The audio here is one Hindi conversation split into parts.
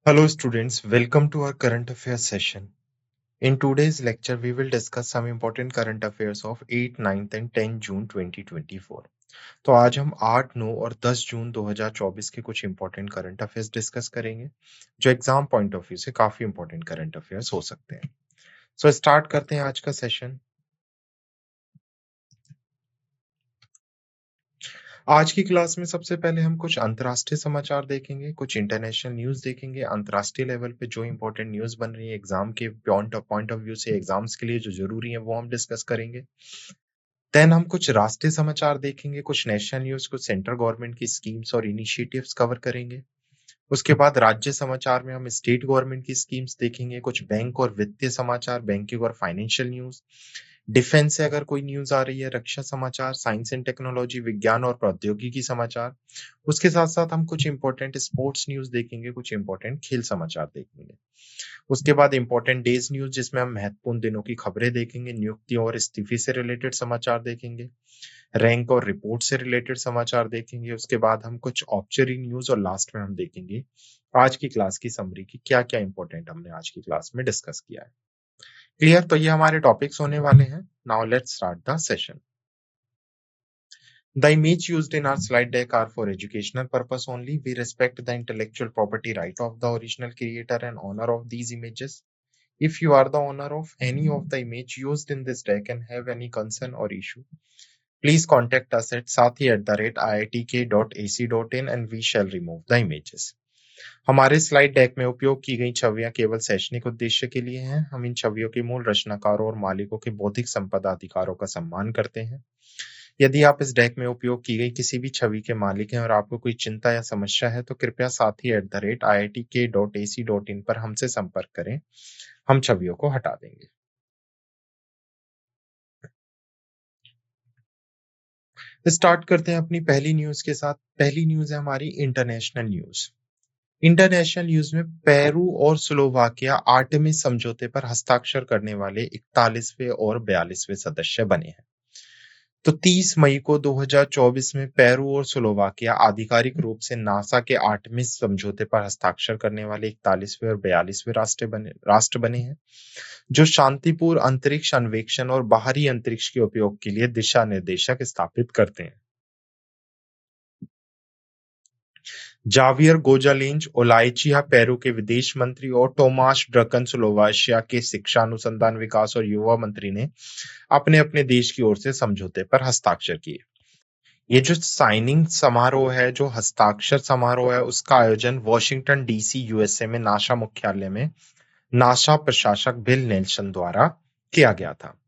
Hello, students. Welcome to our current affairs session. In today's lecture, we will discuss some important current affairs of 8, 9th and 10 जून 2024. तो आज हम 8, 9 और 10 जून 2024 के कुछ इंपॉर्टेंट करंट अफेयर्स डिस्कस करेंगे, जो एग्जाम पॉइंट ऑफ व्यू से काफी इंपॉर्टेंट करंट अफेयर्स हो सकते हैं। सो स्टार्ट करते हैं आज का सेशन। आज की क्लास में सबसे पहले हम कुछ अंतर्राष्ट्रीय समाचार देखेंगे, कुछ इंटरनेशनल न्यूज़ देखेंगे, अंतर्राष्ट्रीय लेवल पे जो इम्पोर्टेंट न्यूज़ बन रही है एग्जाम के पॉइंट ऑफ व्यू से एग्जाम्स के लिए जो जरूरी है वो हम डिस्कस करेंगे। देन हम कुछ राष्ट्रीय समाचार देखेंगे, कुछ नेशनल न्यूज़, कुछ सेंट्रल गवर्नमेंट की स्कीम्स और इनिशिएटिव्स कवर करेंगे। उसके बाद राज्य समाचार में हम स्टेट गवर्नमेंट की स्कीम्स देखेंगे, कुछ बैंक और वित्तीय समाचार, बैंकिंग और फाइनेंशियल न्यूज़, डिफेंस से अगर कोई न्यूज़ आ रही है, रक्षा समाचार, साइंस एंड टेक्नोलॉजी, विज्ञान और प्रौद्योगिकी समाचार। उसके साथ-साथ हम कुछ इंपॉर्टेंट स्पोर्ट्स न्यूज़ देखेंगे, कुछ इंपॉर्टेंट खेल समाचार देखेंगे। उसके बाद इंपॉर्टेंट डेज़ न्यूज़ जिसमें हम महत्वपूर्ण दिनों की खबरें देखेंगे, नियुक्तियों और इस्तीफे से रिलेटेड समाचार देखेंगे, रैंक और रिपोर्ट से रिलेटेड समाचार देखेंगे। उसके बाद हम कुछ ऑब्जर्विंग न्यूज़ और लास्ट में हम देखेंगे आज की क्लास की समरी की क्या-क्या इंपॉर्टेंट हमने आज की क्लास में डिस्कस किया है। क्लियर? तो ये हमारे टॉपिक्स होने वाले हैं। Now let's start the session. The image used in our slide deck are for educational purpose only. We respect the intellectual property right of the original creator and owner of these images. If you are the owner of any of the image used in this deck and have any concern or issue, please contact us at sathi@iitk.ac.in and we shall remove the images. हमारे स्लाइड डेक में उपयोग की गई छवियां केवल शैक्षणिक उद्देश्य के लिए हैं। हम इन छवियों के मूल रचनाकारों और मालिकों के बौद्धिक संपदा अधिकारों का सम्मान करते हैं। यदि आप इस डेक में उपयोग की गई किसी भी छवि के मालिक हैं और आपको कोई चिंता या समस्या है तो कृपया sathi@iitk.ac.in पर हमसे संपर्क करें। हम छवियों को हटा देंगे। स्टार्ट करते हैं अपनी पहली न्यूज के साथ। पहली न्यूज है हमारी इंटरनेशनल न्यूज। इंटरनेशनल न्यूज में पेरू और स्लोवाकिया आर्टेमिस समझौते पर हस्ताक्षर करने वाले 41वें और 42वें सदस्य बने हैं। तो 30 मई को 2024 में पेरू और स्लोवाकिया आधिकारिक रूप से नासा के आर्टेमिस समझौते पर हस्ताक्षर करने वाले 41वें और 42वें राष्ट्र बने हैं, जो शांतिपूर्ण अंतरिक्ष अन्वेषण और बाहरी अंतरिक्ष के उपयोग के लिए दिशा निर्देशक स्थापित करते हैं। जावियर गोजालिंज ओलाइचिया पेरू के विदेश मंत्री और टोमास ड्रकन स्लोवाकिया के शिक्षा अनुसंधान विकास और युवा मंत्री ने अपने अपने देश की ओर से समझौते पर हस्ताक्षर किए। ये जो साइनिंग समारोह है, जो हस्ताक्षर समारोह है, उसका आयोजन वॉशिंगटन डीसी यूएसए में नासा मुख्यालय में नासा प्रशासक बिल नेल्सन द्वारा किया गया था।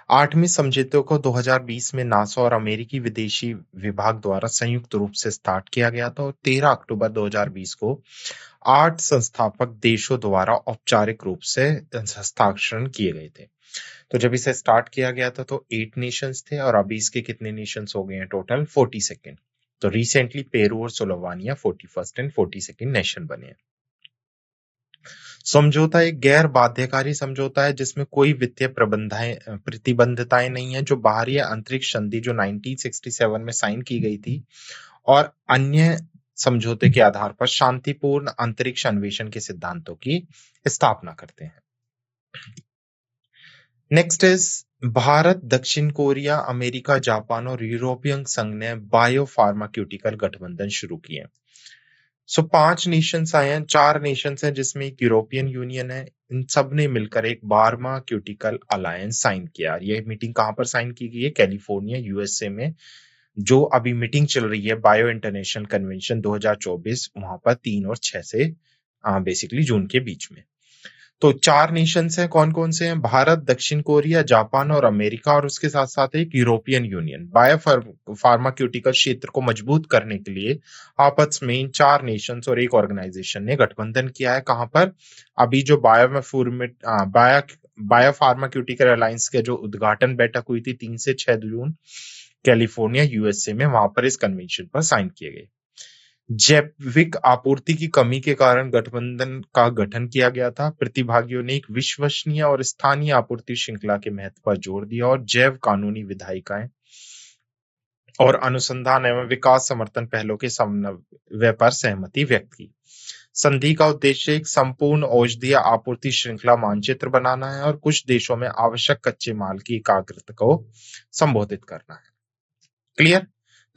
8वीं समझौते को 2020 में नासा और अमेरिकी विदेशी विभाग द्वारा संयुक्त रूप से स्टार्ट किया गया था और 13 अक्टूबर 2020 को 8 संस्थापक देशों द्वारा औपचारिक रूप से हस्ताक्षर किए गए थे। तो जब इसे स्टार्ट किया गया था तो 8 नेशंस थे और अभी इसके कितने नेशंस हो गए हैं टोटल? 42nd। तो रिसेंटली पेरू और Slovenia 41st and 42nd nation बने हैं। समझौता एक गैर बाध्यकारी समझौता है जिसमें कोई वित्तीय प्रतिबंधताएं नहीं है, जो बाहरी अंतरिक्ष संधि जो 1967 में साइन की गई थी और अन्य समझौते के आधार पर शांतिपूर्ण अंतरिक्ष अन्वेषण के सिद्धांतों की स्थापना करते हैं। नेक्स्ट इज भारत, दक्षिण कोरिया, अमेरिका, जापान और यूरोपियन संघ ने बायोफार्मास्यूटिकल गठबंधन शुरू किए। सो 5 नेशंस आए हैं, 4 नेशंस हैं जिसमें एक यूरोपियन यूनियन है। इन सब ने मिलकर एक फार्मास्यूटिकल अलायंस साइन किया। ये मीटिंग कहां पर साइन की गई है? कैलिफोर्निया यूएसए में। जो अभी मीटिंग चल रही है बायो इंटरनेशनल कन्वेंशन 2024, वहां पर 3 और 6 से बेसिकली जून के बीच में। तो 4 नेशंस हैं। कौन-कौन से हैं? भारत, दक्षिण कोरिया, जापान और अमेरिका और उसके साथ-साथ एक यूरोपियन यूनियन। फार्मास्यूटिकल क्षेत्र को मजबूत करने के लिए आपस में इन 4 नेशंस और एक ऑर्गेनाइजेशन ने गठबंधन किया है। कहां पर? अभी जो बायोफार्मास्यूटिकल अलायंस का जो उद्घाटन बैठक हुई थी 3 से 6 जून कैलिफोर्निया यूएसए में, वहां पर इस कन्वेंशन पर साइन किए गए। जैविक आपूर्ति की कमी के कारण गठबंधन का गठन किया गया था। प्रतिभागियों ने एक विश्वसनीय और स्थानीय आपूर्ति श्रृंखला के महत्व पर जोर दिया और जैव कानूनी विधायिकाएं और अनुसंधान एवं विकास समर्थन पहलों के समन्वय पर सहमति व्यक्त की। संधि का उद्देश्य एक संपूर्ण औषधीय आपूर्ति श्रृंखला मानचित्र बनाना है और कुछ देशों में आवश्यक कच्चे माल की एकाग्रता को संबोधित करना है। क्लियर?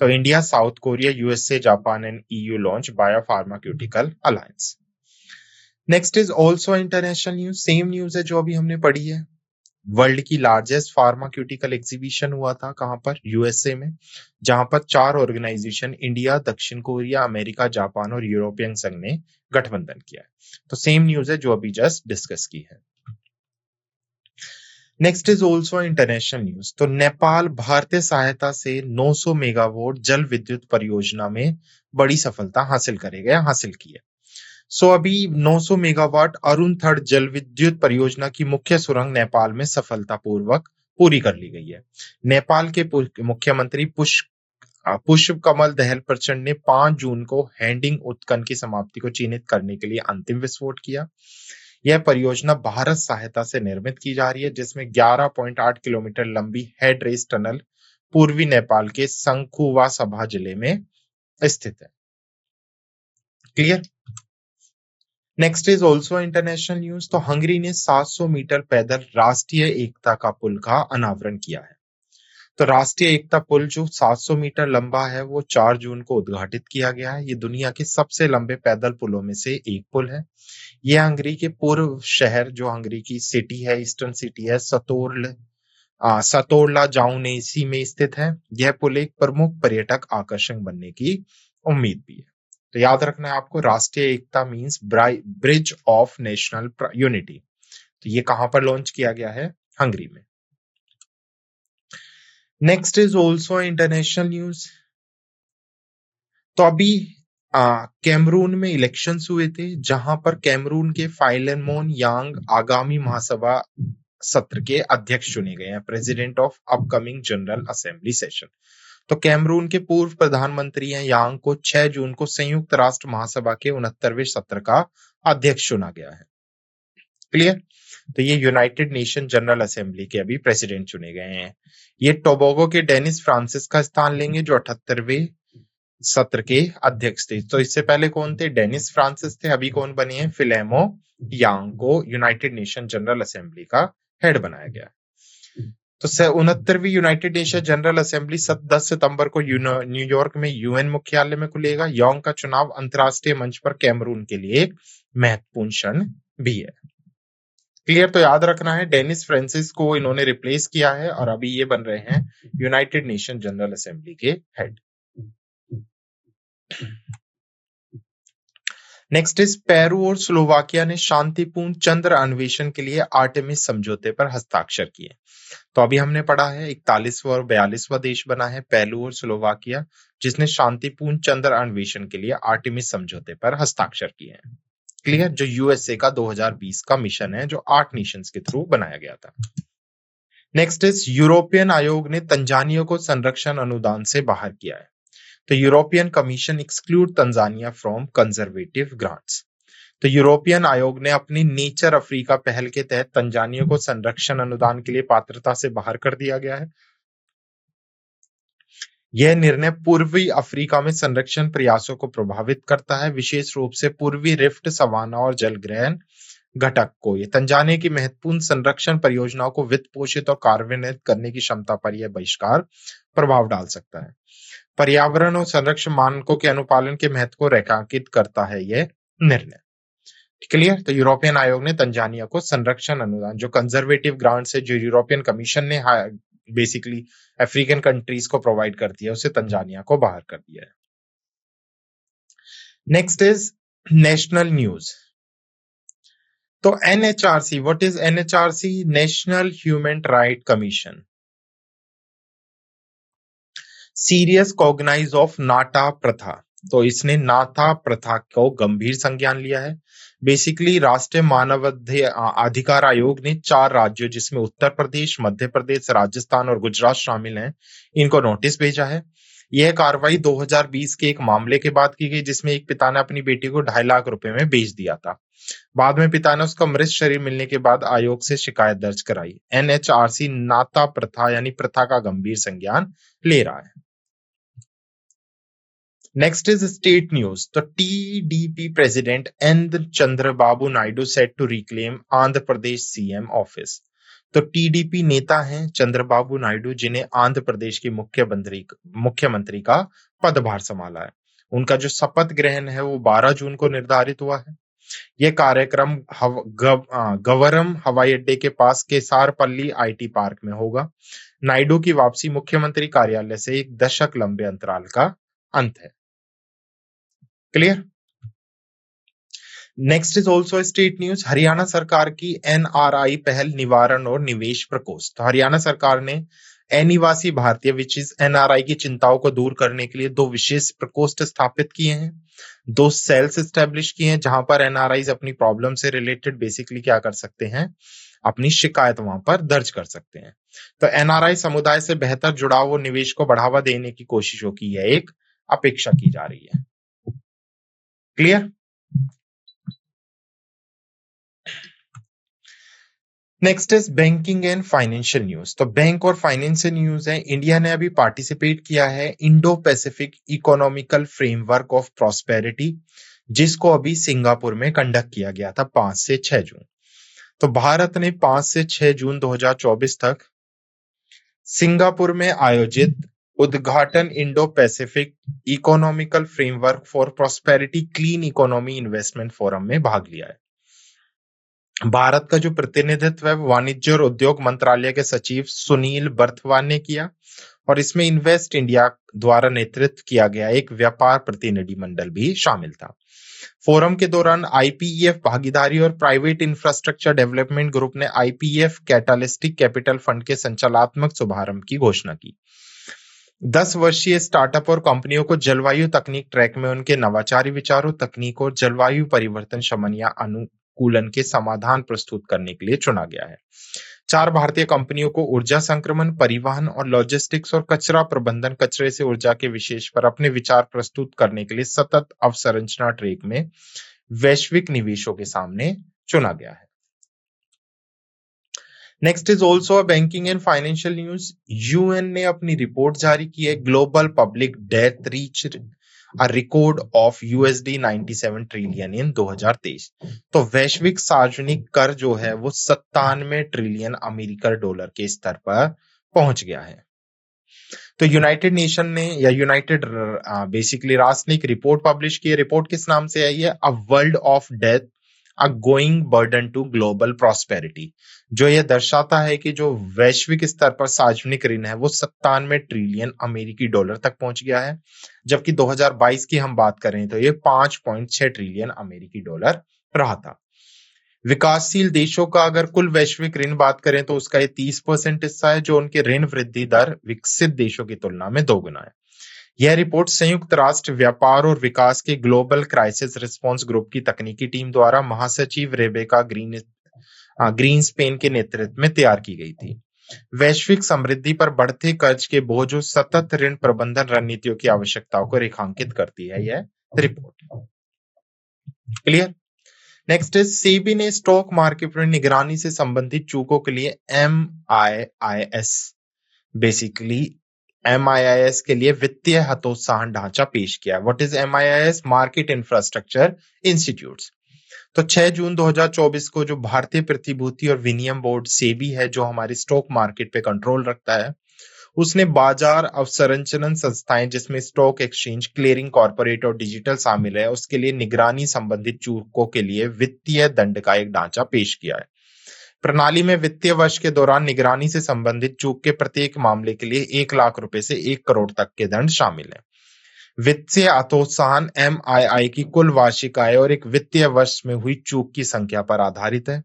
तो India, south Korea, USA, Japan and EU launch biopharmaceutical alliance. Next is also international news, same news है जो अभी हमने पढ़ी है। वर्ल्ड की लार्जेस्ट फार्मास्यूटिकल एग्जीबिशन हुआ था कहां पर? यूएसए में, जहां पर 4 ऑर्गेनाइजेशन इंडिया, दक्षिण कोरिया, अमेरिका, जापान और यूरोपियन संघ ने गठबंधन किया है। तो सेम न्यूज है जो अभी जस्ट डिस्कस की है। Next is also international news. तो नेपाल भारतीय सहायता से 900 मेगावाट जल विद्युत परियोजना में बड़ी सफलता हासिल की है। सो अभी 900 मेगावाट अरुण थर्ड जल विद्युत परियोजना की मुख्य सुरंग नेपाल में सफलतापूर्वक पूरी कर ली गई है। नेपाल के मुख्यमंत्री पुष्प कमल दहल प्रचंड ने 5 जून को हैंडिंग उत्खनन की समाप्ति को चिन्हित करने के लिए अंतिम विस्फोट किया। यह परियोजना भारत सहायता से निर्मित की जा रही है, जिसमें 11.8 किलोमीटर लंबी हेड रेस टनल पूर्वी नेपाल के शंखुवा सभा जिले में स्थित है। Clear? Next is also international news. तो हंगरी ने 700 मीटर पैदल राष्ट्रीय एकता का पुल का अनावरण किया है। तो राष्ट्रीय एकता पुल जो 700 मीटर लंबा है वो 4 जून को उद्घाटित किया गया है। ये दुनिया के सबसे लंबे पैदल पुलों में से एक पुल है। यह हंगरी के पूर्व शहर, जो हंगरी की सिटी है, ईस्टर्न सिटी है, सतोर्ला जाउनेसी में स्थित है। यह पुल एक प्रमुख पर्यटक आकर्षण बनने की उम्मीद भी है। तो याद रखना है आपको, राष्ट्रीय एकता means bridge of national unity. तो ये कहां पर लॉन्च किया गया है? हंगरी में। Next is also international news. तो अभी कैमरून में इलेक्शंस हुए थे, जहां पर कैमरून के फाइलेमोन यांग आगामी महासभा सत्र के अध्यक्ष चुने गए हैं, president of upcoming general assembly session. तो कैमरून के पूर्व प्रधानमंत्री हैं यांग को 6 जून को संयुक्त राष्ट्र महासभा के 69वें सत्र का अध्यक्ष चुना गया है। क्लियर? तो ये यूनाइटेड नेशन जनरल असेंबली के अभी प्रेसिडेंट चुने गए हैं। ये टोबैगो के डेनिस फ्रांसिस का स्थान लेंगे, जो 78वें सत्र के अध्यक्ष थे। तो इससे पहले कौन थे? डेनिस फ्रांसिस थे। अभी कौन बने हैं? फिलेमो यांग को यूनाइटेड नेशन जनरल असेंबली का हेड बनाया गया। तो 69वीं यूनाइटेड नेशन जनरल असेंबली 10 सितंबर को न्यूयॉर्क में यूएन मुख्यालय में खुलेगा। यांग का चुनाव अंतरराष्ट्रीय मंच पर कैमरून के लिए एक महत्वपूर्ण क्षण भी है। क्लियर? तो याद रखना है, डेनिस फ्रांसिस को इन्होंने रिप्लेस किया है और अभी ये बन रहे हैं यूनाइटेड नेशन जनरल असेंबली के हेड। नेक्स्ट इज पेरू और स्लोवाकिया ने शांतिपूर्ण चंद्र अन्वेषण के लिए आर्टेमिस समझौते पर हस्ताक्षर किए। तो अभी हमने पढ़ा है 41वां और 42वां देश बना है पेरू और स्लोवाकिया, जिसने शांतिपूर्ण चंद्र अन्वेषण के लिए आर्टेमिस समझौते पर हस्ताक्षर किए हैं। क्लियर? जो यूएसए का 2020 का मिशन है, जो 8 नेशंस के थ्रू बनाया गया था। नेक्स्ट इज यूरोपियन आयोग ने तंजानिया को संरक्षण अनुदान से बाहर किया है। तो European commission exclude Tanzania from conservative grants. तो यूरोपियन आयोग ने अपनी नेचर अफ्रीका पहल के तहत तंजानिया को संरक्षण अनुदान के लिए पात्रता से बाहर कर दिया गया है। यह निर्णय पूर्वी अफ्रीका में संरक्षण प्रयासों को प्रभावित करता है, विशेष रूप से पूर्वी रिफ्ट, सवाना और जलग्रहण घटक को। ये तंजानिया की महत्वपूर्ण संरक्षण परियोजनाओं को वित्त पोषित और कार्यान्वित करने की क्षमता पर यह बहिष्कार प्रभाव डाल सकता है। पर्यावरण और संरक्षण मानकों के अनुपालन के महत्व को रेखांकित करता है यह निर्णय। क्लियर? तो यूरोपियन आयोग ने तंजानिया को संरक्षण अनुदान, जो कंजर्वेटिव ग्रांट्स है, जो यूरोपियन कमीशन ने बेसिकली अफ्रीकन कंट्रीज को प्रोवाइड करती है, उसे तंजानिया को बाहर कर दिया है। Next is national news. तो NHRC, what is NHRC? National human right commission serious cognise of नाटा प्रथा। तो इसने नाथा प्रथा को गंभीर संज्ञान लिया है। बेसिकली राष्ट्रीय मानव अधिकार आयोग ने 4 राज्यों, जिसमें उत्तर प्रदेश, मध्य प्रदेश, राजस्थान और गुजरात शामिल हैं, इनको नोटिस भेजा है। यह कार्रवाई 2020 के एक मामले के बाद की गई, जिसमें एक पिता ने अपनी बेटी को 2.5 लाख रुपए में बेच दिया था। बाद में पिता ने उसका मृत शरीर मिलने के बाद आयोग से शिकायत दर्ज कराई। एनएचआरसी नाता प्रथा यानी प्रथा का गंभीर संज्ञान ले रहा है। Next is state news. The TDP president N. Chandrababu Naidu said to reclaim Andhra Pradesh CM office. तो टीडीपी नेता हैं चंद्रबाबू नायडू, जिन्हें आंध्र प्रदेश के मुख्यमंत्री का पदभार संभाला है। उनका जो शपथ ग्रहण है वो 12 जून को निर्धारित हुआ है। यह कार्यक्रम गवरम हवाई अड्डे के पास केसारपल्ली आईटी पार्क में होगा। नायडू की वापसी मुख्यमंत्री कार्यालय से एक दशक लंबे अंतराल का अंत है। Clear. Next is also state news. Haryana सरकार की एनआरआई पहल निवारण और निवेश प्रकोष्ठ। तो हरियाणा सरकार ने अनिवासी भारतीय विच इज एनआरआई की चिंताओं को दूर करने के लिए 2 विशेष प्रकोष्ठ स्थापित किए हैं, 2 सेल्स एस्टेब्लिश किए हैं, जहां पर एनआरआईज अपनी प्रॉब्लम से रिलेटेड बेसिकली क्या कर सकते हैं, अपनी शिकायत वहां पर दर्ज कर सकते हैं। तो एनआरआई समुदाय से बेहतर जुड़ाव और निवेश को बढ़ावा देने की कोशिशों की यह एक अपेक्षा की जा रही है। Clear. Next is banking and financial news. तो बैंक और फाइनेंशियल न्यूज है। इंडिया ने अभी पार्टिसिपेट किया है Indo Pacific economical framework of prosperity, जिसको अभी सिंगापुर में कंडक्ट किया गया था 5 से 6 जून। तो भारत ने 5 से 6 जून 2024 तक सिंगापुर में आयोजित उद्घाटन Indo Pacific economical framework for prosperity clean economy investment forum में भाग लिया है। भारत का जो प्रतिनिधित्व है वाणिज्य और उद्योग मंत्रालय के सचिव सुनील बर्थवान ने किया, और इसमें इन्वेस्ट इंडिया द्वारा नेतृत्व किया गया एक व्यापार प्रतिनिधिमंडल भी शामिल था। फोरम के दौरान आईपीईएफ भागीदारी और प्राइवेट इंफ्रास्ट्रक्चर डेवलपमेंट ग्रुप ने आईपीईएफ कैटालिस्टिक कैपिटल फंड के संचालनात्मक शुभारंभ की घोषणा की। 10 वर्षीय स्टार्टअप और कंपनियों को जलवायु तकनीक ट्रैक में उनके नवाचारी विचारों, तकनीक और जलवायु परिवर्तन शमन या अनुकूलन के समाधान प्रस्तुत करने के लिए चुना गया है। 4 भारतीय कंपनियों को ऊर्जा संक्रमण, परिवहन और लॉजिस्टिक्स और कचरा प्रबंधन, कचरे से ऊर्जा के विशेष पर अपने विचार प्रस्तुत करने के लिए सतत अवसंरचना ट्रैक में वैश्विक निवेशों के सामने चुना गया है। Next is also banking and financial news. UN ने अपनी रिपोर्ट जारी की है। Global public debt reach a record of $97 trillion इन 2023। तो वैश्विक सार्वजनिक कर जो है वो 97 ट्रिलियन अमेरिकन डॉलर के स्तर पर पहुंच गया है। तो यूनाइटेड नेशन ने या यूनाइटेड बेसिकली राष्ट्र ने एक रिपोर्ट पब्लिश की है। रिपोर्ट किस नाम से आई है? A world of death, a going burden to global prosperity, जो यह दर्शाता है कि जो वैश्विक स्तर पर सार्वजनिक ऋण है वो 97 ट्रिलियन अमेरिकी डॉलर तक पहुंच गया है, जबकि 2022 की हम बात करें तो ये 5.6 ट्रिलियन अमेरिकी डॉलर रहा था। विकासशील देशों का अगर कुल वैश्विक ऋण बात करें तो उसका ये 30% हिस्सा है, जो उनके ऋण वृद्धि दर विकसित देशों की तुलना में 2 गुना है। यह रिपोर्ट संयुक्त राष्ट्र व्यापार और विकास के ग्लोबल क्राइसिस रिस्पांस ग्रुप की तकनीकी टीम द्वारा महासचिव रेबेका ग्रीनस्पेन के नेतृत्व में तैयार की गई थी। वैश्विक समृद्धि पर बढ़ते कर्ज के बोझ और सतत ऋण प्रबंधन रणनीतियों की आवश्यकताओं को रेखांकित करती है यह report. Clear. Next is SEBI ने स्टॉक मार्केट में निगरानी से संबंधित चूकों के लिए MIIS बेसिकली MIIS के लिए वित्तीय हतोत्साहन ढांचा पेश किया। What is MIIS? Market infrastructure institutes. तो 6 जून 2024 को जो भारतीय प्रतिभूति और विनिमय बोर्ड सेबी है, जो हमारी स्टॉक मार्केट पे कंट्रोल रखता है, उसने बाजार अवसंरचना संस्थाएं जिसमें स्टॉक एक्सचेंज, क्लियरिंग कॉर्पोरेट और डिजिटल शामिल है, उसके लिए निगरानी संबंधित चूकों के लिए वित्तीय दंड का एक ढांचा पेश किया है। प्रणाली में वित्तीय वर्ष के दौरान निगरानी से संबंधित चूक के प्रत्येक मामले के लिए 1 लाख रुपए से 1 करोड़ तक के दंड शामिल है। वित्तीय हतोत्साहन MII की कुल वार्षिक आय और एक वित्तीय वर्ष में हुई चूक की संख्या पर आधारित है।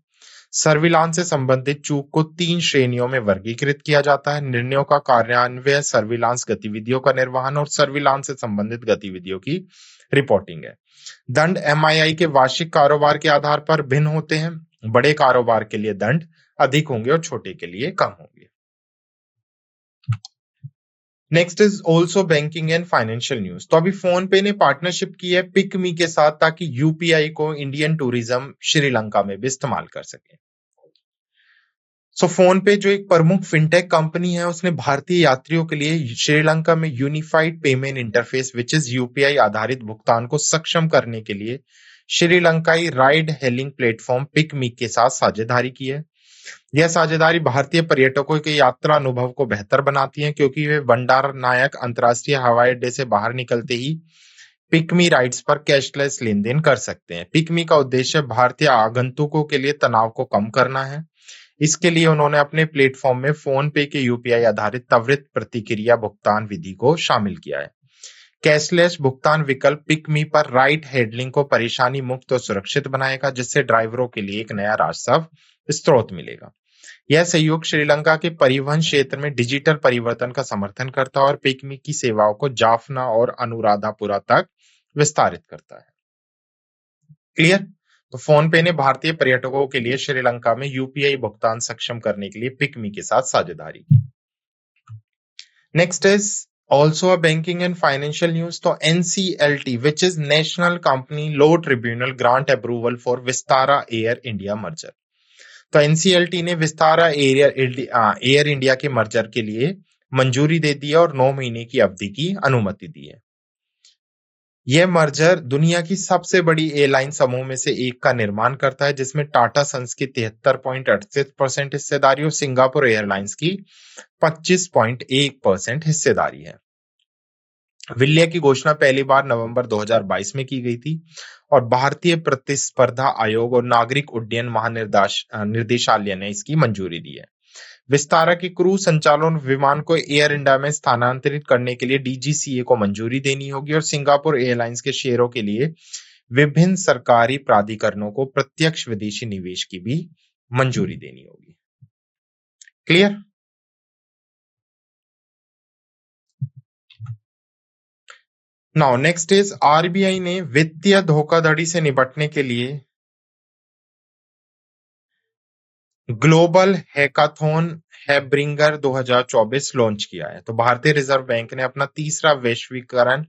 सर्विलांस से संबंधित चूक को 3 श्रेणियों में वर्गीकृत किया जाता है: निर्णयों का कार्यान्वयन, सर्विलांस गतिविधियों का निर्वहन और सर्विलांस से संबंधित गतिविधियों की रिपोर्टिंग है। दंड MII के वार्षिक कारोबार के आधार पर भिन्न होते हैं। बड़े कारोबार के लिए दंड अधिक होंगे और छोटे के लिए कम होंगे। Next is also banking and financial news. तो अभी फोन पे ने पार्टनरशिप की है पिकमी के साथ, ताकि यूपीआई को इंडियन टूरिज्म श्रीलंका में भी इस्तेमाल कर सके। फोन पे जो एक प्रमुख फिनटेक कंपनी है, उसने भारतीय यात्रियों के लिए श्रीलंका में unified payment interface which is UPI आधारित भुगतान को सक्षम करने के लिए श्रीलंकाई राइड हेलिंग प्लेटफॉर्म पिकमी के साथ साझेदारी की है। यह साझेदारी भारतीय पर्यटकों के यात्रा अनुभव को बेहतर बनाती है, क्योंकि वे बंडार नायक अंतर्राष्ट्रीय हवाई अड्डे से बाहर निकलते ही पिकमी राइड्स पर कैशलेस लेन देन कर सकते हैं। पिकमी का उद्देश्य भारतीय आगंतुकों के लिए तनाव को कम करना है। इसके लिए उन्होंने अपने प्लेटफॉर्म में फोन पे के यूपीआई आधारित त्वरित प्रतिक्रिया भुगतान विधि को शामिल किया है। कैशलेस भुगतान विकल्प पिकमी पर राइड हैंडलिंग को परेशानी मुक्त और सुरक्षित बनाएगा, जिससे ड्राइवरों के लिए एक नया राजस्व स्रोत मिलेगा। यह सहयोग श्रीलंका के परिवहन क्षेत्र में डिजिटल परिवर्तन का समर्थन करता है और पिकमी की सेवाओं को जाफना और अनुराधापुरा तक विस्तारित करता है। क्लियर? तो फोन पे ने भारतीय पर्यटकों के लिए श्रीलंका में यूपीआई भुगतान सक्षम करने के लिए पिकमी के साथ साझेदारी की। Next is also banking and financial news. तो NCLT which is national company law tribunal grant approval for Vistara Air India merger. तो एनसीएलटी ने विस्तारा एयर इंडिया के मर्जर के लिए मंजूरी दे दी है और 9 महीने की अवधि की अनुमति दी है। यह मर्जर दुनिया की सबसे बड़ी एयरलाइन समूह में से एक का निर्माण करता है, जिसमें टाटा सन्स की 73.38% हिस्सेदारी और सिंगापुर एयरलाइंस की 25.1% हिस्सेदारी है। विलय की घोषणा पहली बार नवंबर 2022 में की गई थी और भारतीय प्रतिस्पर्धा आयोग और नागरिक उड्डयन महानिर्देशालय ने इसकी मंजूरी दी है। विस्तारा के क्रूज संचालन विमान को एयर इंडिया में स्थानांतरित करने के लिए डीजीसीए को मंजूरी देनी होगी और सिंगापुर एयरलाइंस के शेयरों के लिए विभिन्न सरकारी प्राधिकरणों को प्रत्यक्ष विदेशी निवेश की भी मंजूरी देनी होगी। Clear? Now next is RBI ने वित्तीय धोखाधड़ी से निपटने के लिए ग्लोबल हैकाथॉन हैब्रिंगर 2024 लॉन्च किया है। तो भारतीय रिजर्व बैंक ने अपना तीसरा वैश्वीकरण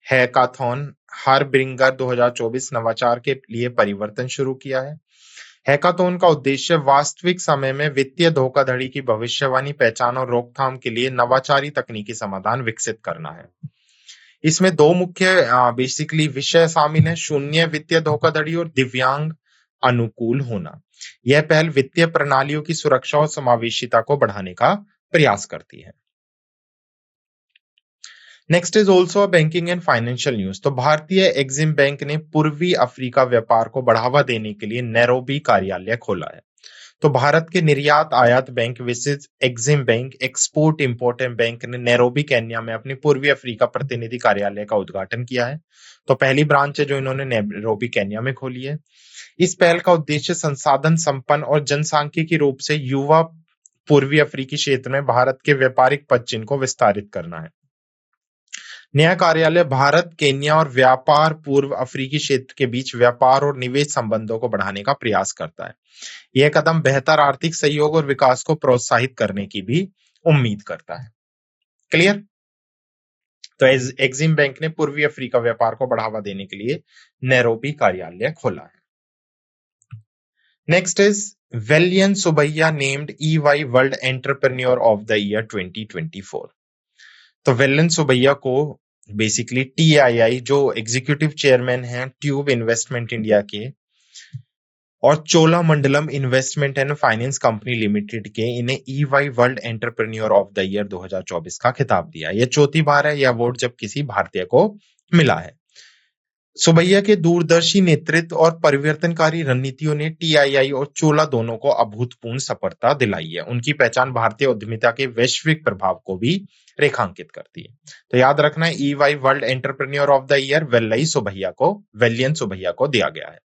हैकाथॉन हार्बिंगर 2024 नवाचार के लिए परिवर्तन शुरू किया है। हैकाथॉन का उद्देश्य वास्तविक समय में वित्तीय धोखाधड़ी की भविष्यवाणी, पहचान और रोकथाम के लिए नवाचारी तकनीकी समाधान विकसित करना है। इसमें दो मुख्य बेसिकली विषय शामिल हैं: शून्य वित्तीय धोखाधड़ी और दिव्यांग अनुकूल होना। यह पहल वित्तीय प्रणालियों की सुरक्षा और समावेशिता को बढ़ाने का प्रयास करती है। Next is also banking and financial news. तो भारतीय एक्सिम बैंक ने पूर्वी अफ्रीका व्यापार को बढ़ावा देने के लिए नैरोबी कार्यालय खोला है। तो भारत के निर्यात आयात बैंक विशेष EXIM bank export import bank ने नैरोबी केन्या में अपनी पूर्वी अफ्रीका प्रतिनिधि कार्यालय का उद्घाटन किया है। तो पहली ब्रांच है जो इन्होंने नैरोबी केन्या में खोली है। इस पहल का उद्देश्य संसाधन संपन्न और जनसांख्यिकी रूप से युवा पूर्वी अफ्रीकी क्षेत्र में भारत के व्यापारिक पदचिन्ह को विस्तारित करना है। नया कार्यालय भारत, केन्या और व्यापार पूर्व अफ्रीकी क्षेत्र के बीच व्यापार और निवेश संबंधों को बढ़ाने का प्रयास करता है। यह कदम बेहतर आर्थिक सहयोग और विकास को प्रोत्साहित करने की भी उम्मीद करता है। क्लियर? तो एक्सिम बैंक ने पूर्वी अफ्रीका व्यापार को बढ़ावा देने के लिए नैरोबी कार्यालय खोला है। Next is Vellayan Subbiah named EY world entrepreneur of the year 2024। तो वेलियन सुबैया को बेसिकली TII जो एग्जीक्यूटिव चेयरमैन हैं ट्यूब इन्वेस्टमेंट इंडिया के और Cholamandalam investment and finance company limited के, इन्हें EY world entrepreneur of the year 2024 का खिताब दिया। यह चौथी बार है यह अवार्ड जब किसी भारतीय को मिला है। सुबैया के दूरदर्शी नेतृत्व और परिवर्तनकारी रणनीतियों ने TII और चोला दोनों को अभूतपूर्व सफलता दिलाई है। उनकी पहचान भारतीय उद्यमिता के वैश्विक प्रभाव को भी रेखांकित करती है। तो याद रखना है EY world entrepreneur of the year Vellayan Subbiah को दिया गया है।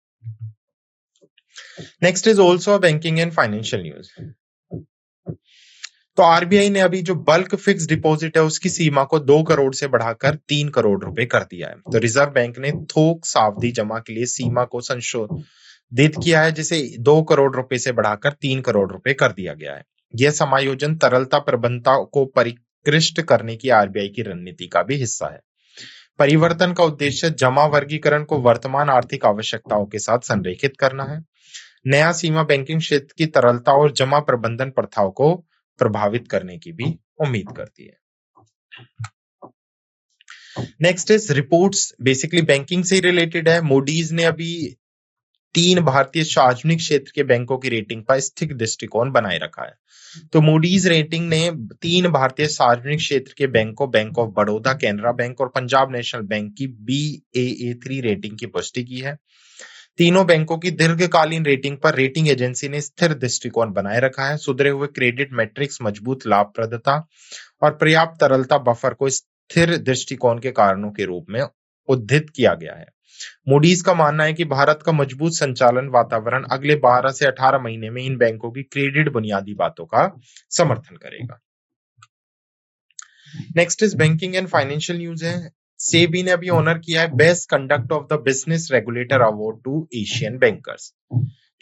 Next is also banking and financial news. तो आरबीआई ने अभी जो बल्क फिक्स डिपॉजिट है उसकी सीमा को 2 करोड़ से बढ़ाकर 3 करोड़ रुपए कर दिया है। तो रिजर्व बैंक ने थोक सावधि जमा के लिए सीमा को संशोधित किया है, जिसे 2 करोड़ रुपए से बढ़ाकर 3 करोड़ रुपए कर दिया गया है। यह समायोजन तरलता प्रबंधता को परिष्कृत करने की आरबीआई की रणनीति का भी हिस्सा है। परिवर्तन का उद्देश्य जमा वर्गीकरण को वर्तमान आर्थिक आवश्यकताओं के साथ संरेखित करना है। नया सीमा बैंकिंग क्षेत्र की तरलता और जमा प्रबंधन प्रथाओं को प्रभावित करने की भी उम्मीद करती है। Next is reports, basically banking से रिलेटेड है। मूडीज ने अभी 3 भारतीय सार्वजनिक क्षेत्र के बैंकों की रेटिंग पर स्थिर दृष्टिकोण बनाए रखा है। तो मूडीज रेटिंग ने 3 भारतीय सार्वजनिक क्षेत्र के बैंकों, bank of Baroda, Canara bank और पंजाब नेशनल बैंक की Baa3 रेटिंग की पुष्टि की है। तीनों बैंकों की दीर्घकालीन रेटिंग पर रेटिंग एजेंसी ने स्थिर दृष्टिकोण बनाए रखा है। सुधरे हुए क्रेडिट मैट्रिक्स, मजबूत लाभप्रदता और पर्याप्त तरलता बफर को स्थिर दृष्टिकोण के कारणों के रूप में उद्धृत किया गया है। मूडीज का मानना है कि भारत का मजबूत संचालन वातावरण अगले 12 से 18 महीने में इन बैंकों की क्रेडिट बुनियादी बातों का समर्थन करेगा। Next is banking and financial news है। सेबी ने अभी ऑनर किया है best conduct of the business regulator award to Asian bankers.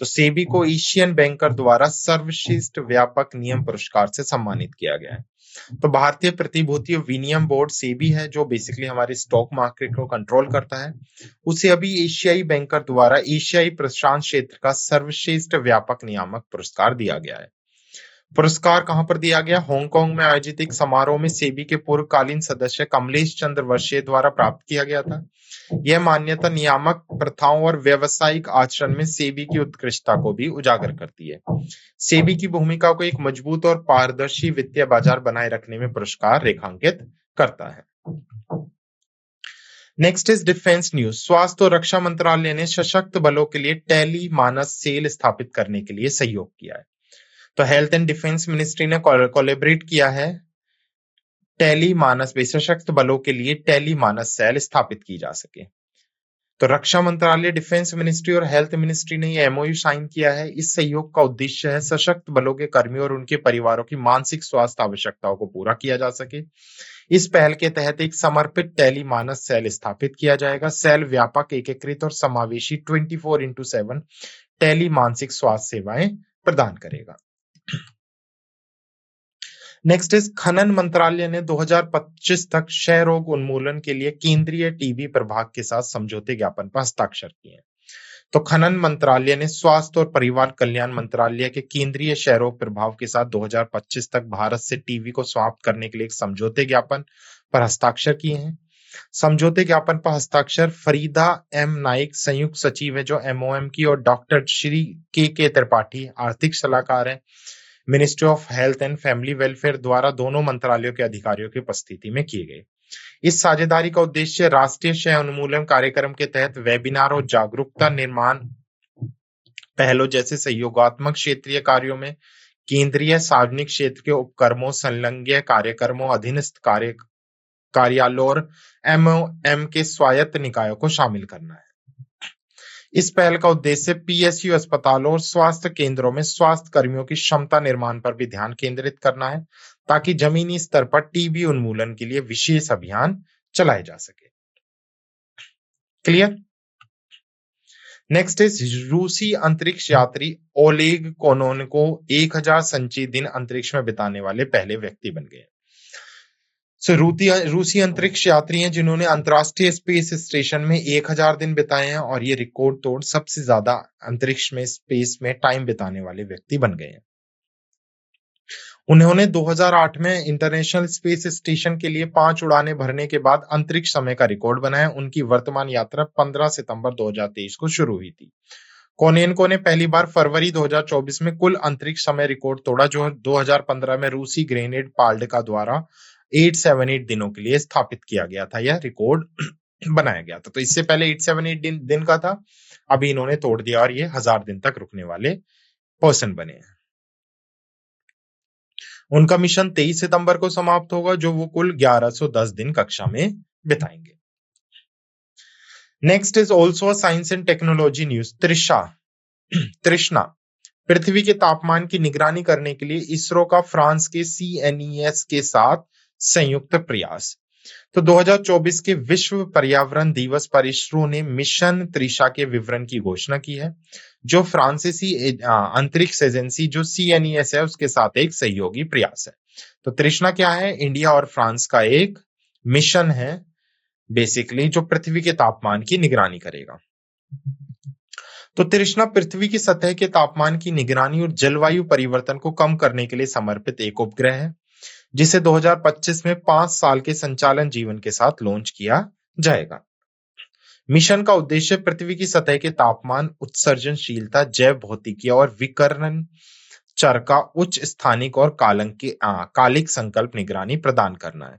तो सेबी को एशियन बैंकर द्वारा सर्वश्रेष्ठ व्यापक नियम पुरस्कार से सम्मानित किया गया है। तो भारतीय प्रतिभूति विनियम बोर्ड सेबी है, जो बेसिकली हमारे स्टॉक मार्केट को कंट्रोल करता है, उसे अभी एशियाई बैंकर द्वारा एशियाई प्रशांत क्षेत्र का सर्वश्रेष्ठ व्यापक नियामक पुरस्कार दिया गया है। पुरस्कार कहां पर दिया गया? हांगकांग में आयोजित एक समारोह में सेबी के पूर्वकालीन सदस्य कमलेश चंद्र वर्षे द्वारा प्राप्त किया गया था। यह मान्यता नियामक प्रथाओं और व्यावसायिक आचरण में सेबी की उत्कृष्टता को भी उजागर करती है। सेबी की भूमिका को एक मजबूत और पारदर्शी वित्तीय बाजार बनाए रखने में पुरस्कार रेखांकित करता है। Next is defence news. स्वास्थ्य और रक्षा मंत्रालय ने सशक्त बलों के लिए टेली मानस सेल स्थापित करने के लिए सहयोग किया है। तो हेल्थ एंड डिफेंस मिनिस्ट्री ने कोलैबोरेट किया है टेली मानस, सशक्त बलों के लिए टेली मानस सेल स्थापित की जा सके। तो रक्षा मंत्रालय, डिफेंस मिनिस्ट्री और हेल्थ मिनिस्ट्री ने यह एमओयू साइन किया है। इस सहयोग का उद्देश्य है सशक्त बलों के कर्मियों और उनके परिवारों की मानसिक स्वास्थ्य आवश्यकताओं को पूरा किया जा सके। इस पहल के तहत एक समर्पित टेली मानस सेल स्थापित किया जाएगा। सेल व्यापक, एकीकृत और समावेशी 24/7 टेली मानसिक स्वास्थ्य सेवाएं प्रदान करेगा। नेक्स्ट इज खनन मंत्रालय ने 2025 तक क्षय रोग उन्मूलन के लिए केंद्रीय टीबी प्रभाग के साथ समझौते ज्ञापन पर हस्ताक्षर किए हैं। तो खनन मंत्रालय ने स्वास्थ्य और परिवार कल्याण मंत्रालय के केंद्रीय क्षय रोग प्रभाव के साथ 2025 तक भारत से टीबी को समाप्त करने के लिए एक समझौते ज्ञापन पर हस्ताक्षर किए हैं। समझौते ज्ञापन पर हस्ताक्षर फरीदा एम नाइक संयुक्त सचिव है जो एमओएम की, और डॉक्टर श्री के त्रिपाठी आर्थिक सलाहकार है, ministry of health and family welfare द्वारा दोनों मंत्रालयों के अधिकारियों की उपस्थिति में किए गए। इस साझेदारी का उद्देश्य राष्ट्रीय क्षय उन्मूलन कार्यक्रम के तहत वेबिनार और जागरूकता निर्माण पहलों जैसे सहयोगात्मक क्षेत्रीय कार्यों में केंद्रीय सार्वजनिक क्षेत्र के उपक्रमों, संलग्न कार्यक्रमों, अधीनस्थ कार्यालयों और एमओएम के स्वायत्त निकायों को शामिल करना है। इस पहल का उद्देश्य पीएसयू अस्पतालों और स्वास्थ्य केंद्रों में स्वास्थ्य कर्मियों की क्षमता निर्माण पर भी ध्यान केंद्रित करना है, ताकि जमीनी स्तर पर टीबी उन्मूलन के लिए विशेष अभियान चलाए जा सके। क्लियर? नेक्स्ट इज रूसी अंतरिक्ष यात्री ओलेग कोनोनेको 1000 संचयी दिन अंतरिक्ष में बिताने वाले पहले व्यक्ति बन गए। रूसी अंतरिक्ष यात्री हैं जिन्होंने अंतरराष्ट्रीय स्पेस स्टेशन में 1000 दिन बिताए हैं, और ये रिकॉर्ड तोड़ सबसे ज्यादा अंतरिक्ष में, स्पेस में टाइम बिताने वाले व्यक्ति बन गए हैं। उन्होंने 2008 में इंटरनेशनल स्पेस स्टेशन के लिए 5 उड़ानें भरने के बाद अंतरिक्ष समय का रिकॉर्ड बनाया। उनकी वर्तमान यात्रा 15 सितंबर 2023 को शुरू हुई थी। कोनेनको ने पहली बार फरवरी 2024 में कुल अंतरिक्ष समय रिकॉर्ड तोड़ा, जो 2015 में रूसी ग्रेनेड पाल्डका द्वारा 878 दिनों के लिए स्थापित किया गया था। यह रिकॉर्ड बनाया गया था। तो इससे पहले 878 दिन का था, अभी इन्होंने तोड़ दिया और ये 1000 दिन तक रुकने वाले पर्सन बने हैं। उनका मिशन 23 सितंबर को समाप्त होगा, जो वो कुल 1110 दिन कक्षा में बिताएंगे। Next is also science and technology news. तृष्णा पृथ्वी के तापमान की निगरानी करने के लिए इसरो का फ्रांस के CNES के साथ संयुक्त प्रयास। तो 2024 के विश्व पर्यावरण दिवस पर इसरो ने मिशन तृषा के विवरण की घोषणा की है, जो फ्रांसीसी अंतरिक्ष एजेंसी जो CNES है उसके साथ एक सहयोगी प्रयास है। तो तृष्णा क्या है? इंडिया और फ्रांस का एक मिशन है बेसिकली, जो पृथ्वी के तापमान की निगरानी करेगा। तो तृष्णा पृथ्वी की सतह के तापमान की निगरानी और जलवायु परिवर्तन को कम करने के लिए समर्पित एक उपग्रह है, जिसे 2025 में 5 साल के संचालन जीवन के साथ लॉन्च किया जाएगा। मिशन का उद्देश्य पृथ्वी की सतह के तापमान, उत्सर्जनशीलता, जैव भौतिकी और विकिरण चर का उच्च स्थानिक और कालिक संकल्प निगरानी प्रदान करना है।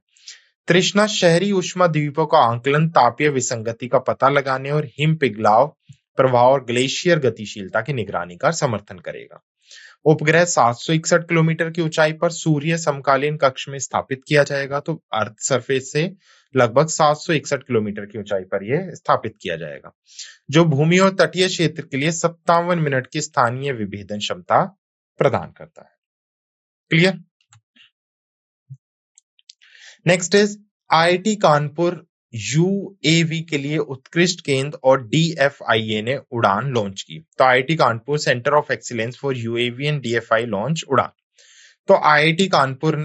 तृष्णा शहरी ऊष्मा द्वीपों का आंकलन, तापीय विसंगति का पता लगाने और हिम पिघलाव प्रभाव और ग्लेशियर गतिशीलता की निगरानी का समर्थन करेगा। उपग्रह 761 किलोमीटर की ऊंचाई पर सूर्य समकालीन कक्ष में स्थापित किया जाएगा। तो अर्थ सरफेस से लगभग 761 किलोमीटर की ऊंचाई पर यह स्थापित किया जाएगा, जो भूमि और तटीय क्षेत्र के लिए 57 मिनट की स्थानीय विभेदन क्षमता प्रदान करता है। Clear? Next is IIT Kanpur UAV के लिए उत्कृष्ट केंद्र और डीएफआईए ने उड़ान लॉन्च की। तो IIT Kanpur centre of excellence for UAV and DFI launch उड़ान। तो आईआईटी कानपुर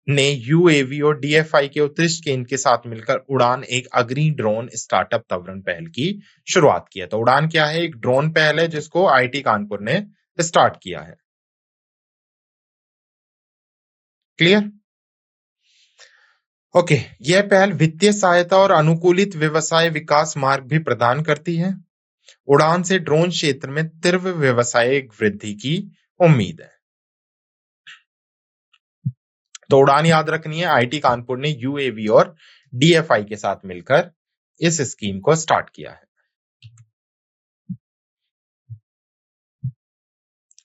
ने यूएवी और डीएफआई के उत्कृष्ट केंद्र के साथ मिलकर उड़ान, एक अग्नि ड्रोन स्टार्टअप त्वरण पहल की शुरुआत की है। तो उड़ान क्या है? एक ड्रोन पहल है जिसको आईआईटी कानपुर ने स्टार्ट किया है। क्लियर? ओके, यह पहल वित्तीय सहायता और अनुकूलित व्यवसाय विकास मार्ग भी प्रदान करती है। उड़ान से ड्रोन क्षेत्र में तीव्र व्यवसायिक वृद्धि की उम्मीद है। तो उड़ान याद रखनी है, आईआईटी कानपुर ने यूएवी और डीएफआई के साथ मिलकर इस स्कीम को स्टार्ट किया है।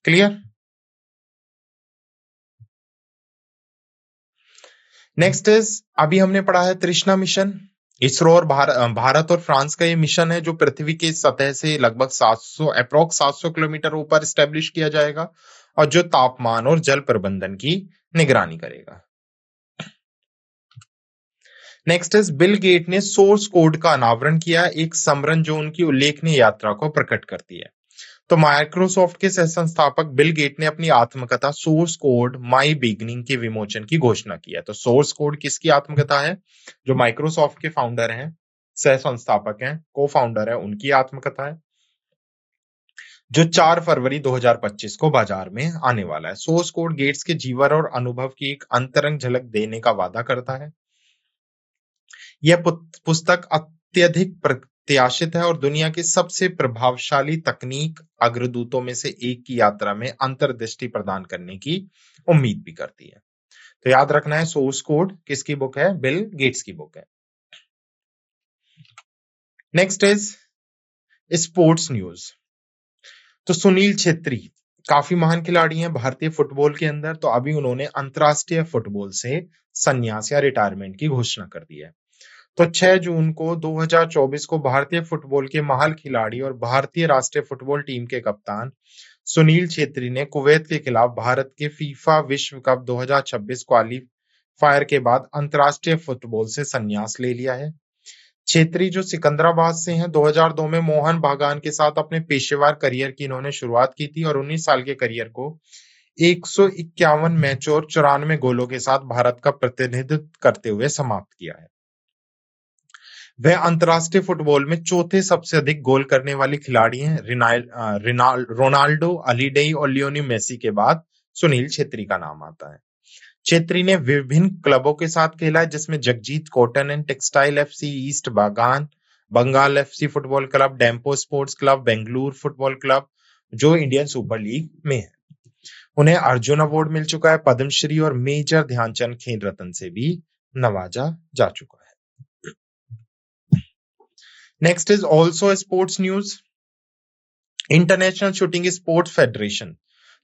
क्लियर? नेक्स्ट इज, अभी हमने पढ़ा है तृष्णा मिशन। इसरो और भारत और फ्रांस का ये मिशन है जो पृथ्वी की सतह से लगभग 700 किलोमीटर ऊपर स्टैब्लिश किया जाएगा और जो तापमान और जल प्रबंधन की निगरानी करेगा। नेक्स्ट इज, बिल गेट ने सोर्स कोड का अनावरण किया, एक समरण जो उनकी उल्लेखनीय यात्रा को प्रकट करती है। तो माइक्रोसॉफ्ट के सह संस्थापक बिल गेट ने अपनी आत्मकथा सोर्स कोड माई बिगनिंग के विमोचन की घोषणा की है। तो सोर्स कोड किसकी आत्मकथा है? जो माइक्रोसॉफ्ट के फाउंडर हैं, सह संस्थापक हैं, को फाउंडर है, उनकी आत्मकथा है, जो 4 फरवरी 2025 को बाजार में आने वाला है। सोर्स कोड गेट्स के जीवन और अनुभव की एक अंतरंग झलक देने का वादा करता है। यह पुस्तक अत्यधिक प्रत्याशित है और दुनिया की सबसे प्रभावशाली तकनीक अग्रदूतों में से एक की यात्रा में अंतर्दृष्टि प्रदान करने की उम्मीद भी करती है। तो याद रखना है, सोर्स कोड किसकी बुक है? बिल गेट्स की बुक है। Next is sports news. तो सुनील छेत्री काफी महान खिलाड़ी हैं भारतीय फुटबॉल के अंदर। तो अभी उन्होंने अंतरराष्ट्रीय फुटबॉल से संन्यास या रिटायरमेंट की घोषणा कर दी है। तो 6 जून को 2024 को भारतीय फुटबॉल के महान खिलाड़ी और भारतीय राष्ट्रीय फुटबॉल टीम के कप्तान सुनील छेत्री ने कुवैत के खिलाफ भारत के फीफा विश्व कप 2026 क्वालीफायर के बाद अंतरराष्ट्रीय फुटबॉल से संन्यास ले लिया है। छेत्री जो सिकंदराबाद से हैं, 2002 में मोहन बागान के साथ अपने पेशेवर करियर की इन्होंने शुरुआत की थी और 19 साल के करियर को 151 मैचों और 94 गोलों के साथ भारत का प्रतिनिधित्व करते हुए समाप्त किया है। वह अंतरराष्ट्रीय फुटबॉल में चौथे सबसे अधिक गोल करने वाली खिलाड़ी हैं। रोनाल्डो, अलीडेई और लियोनेल मेसी के बाद सुनील छेत्री का नाम आता है। छेत्री ने विभिन्न क्लबों के साथ खेला है, जिसमें Jagjit cotton and textile FC, East Bengal FC football club, Dempo sports club, Bengaluru football club, जो इंडियन सुपर लीग में है। उन्हें अर्जुन अवार्ड मिल चुका है, पद्मश्री और मेजर ध्यानचंद खेल रत्न से भी नवाजा जा चुका है। Next is also sports news. International shooting sports federation.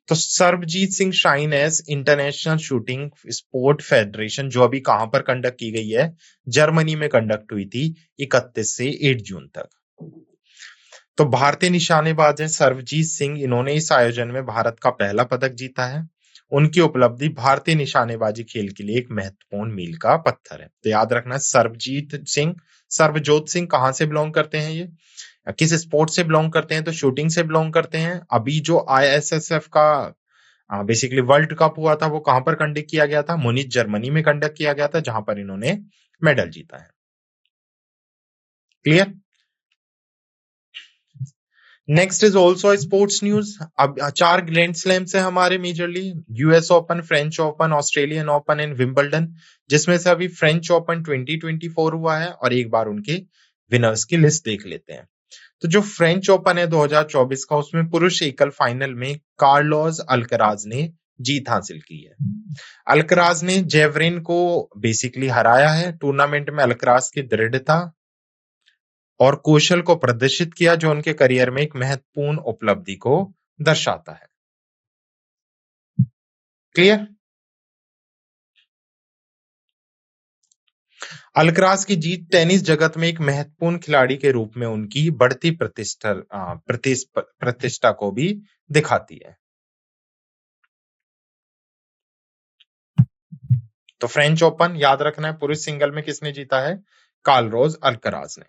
तो Sarabjit Singh shine as international shooting sport federation, जो अभी कहां पर कंडक्ट की गई है? जर्मनी में कंडक्ट हुई थी 31 से 8 जून तक। तो भारतीय निशानेबाज हैं सरबजीत सिंह, इन्होंने इस आयोजन में भारत का पहला पदक जीता है। उनकी उपलब्धि भारतीय निशानेबाजी खेल के लिए एक महत्वपूर्ण मील का पत्थर है। तो याद रखना, सरबजोत सिंह कहां से बिलोंग करते हैं? ये किस स्पोर्ट से बिलोंग करते हैं? तो शूटिंग से बिलोंग करते हैं। अभी जो आईएसएसएफ का बेसिकली वर्ल्ड कप हुआ था वो कहां पर कंडक्ट किया गया था? मुनिच, जर्मनी में कंडक्ट किया गया था, जहां पर इन्होंने मेडल जीता है। Clear? Next is also sports news. अब 4 ग्रैंड स्लैम्स है हमारे majorly, US open, French open, Australian open and Wimbledon, जिसमें से अभी फ्रेंच ओपन 2024 हुआ है और एक बार उनके विनर्स की लिस्ट देख लेते हैं। तो जो फ्रेंच ओपन है 2024 का, उसमें पुरुष एकल फाइनल में कार्लोस अल्कराज ने जीत हासिल की है। अल्कराज ने जेवरिन को बेसिकली हराया है। टूर्नामेंट में अल्कराज की दृढ़ता और कौशल को प्रदर्शित किया, जो उनके करियर में एक महत्वपूर्ण उपलब्धि को दर्शाता है। क्लियर? अल्कराज की जीत टेनिस जगत में एक महत्वपूर्ण खिलाड़ी के रूप में उनकी बढ़ती प्रतिष्ठा को भी दिखाती है। तो फ्रेंच ओपन याद रखना है, पुरुष सिंगल में किसने जीता है? कार्लोस अल्कराज ने।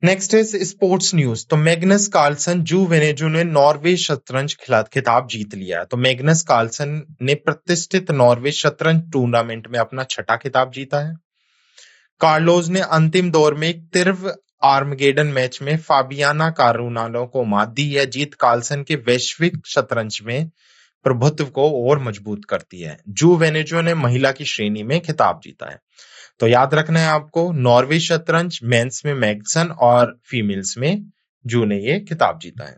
Next is sports news. तो मैग्नस कार्लसन जू वेनेजू ने नॉर्वे शतरंज खिताब जीत लिया है। तो मैग्नस कार्लसन ने प्रतिष्ठित नॉर्वे शतरंज टूर्नामेंट में अपना 6ठा खिताब जीता है। कार्लोस ने अंतिम दौर में एक तीव्र आर्मगेडन मैच में फाबियाना कारुनालो को मात दी है। जीत कार्लसन के वैश्विक शतरंज में प्रभुत्व को और मजबूत करती है। जू वेनेजो ने महिला की श्रेणी में खिताब जीता है। तो याद रखना है आपको, नॉर्वे शतरंज मेंस में मैग्सन और फीमेल्स में जू ने ये खिताब जीता है।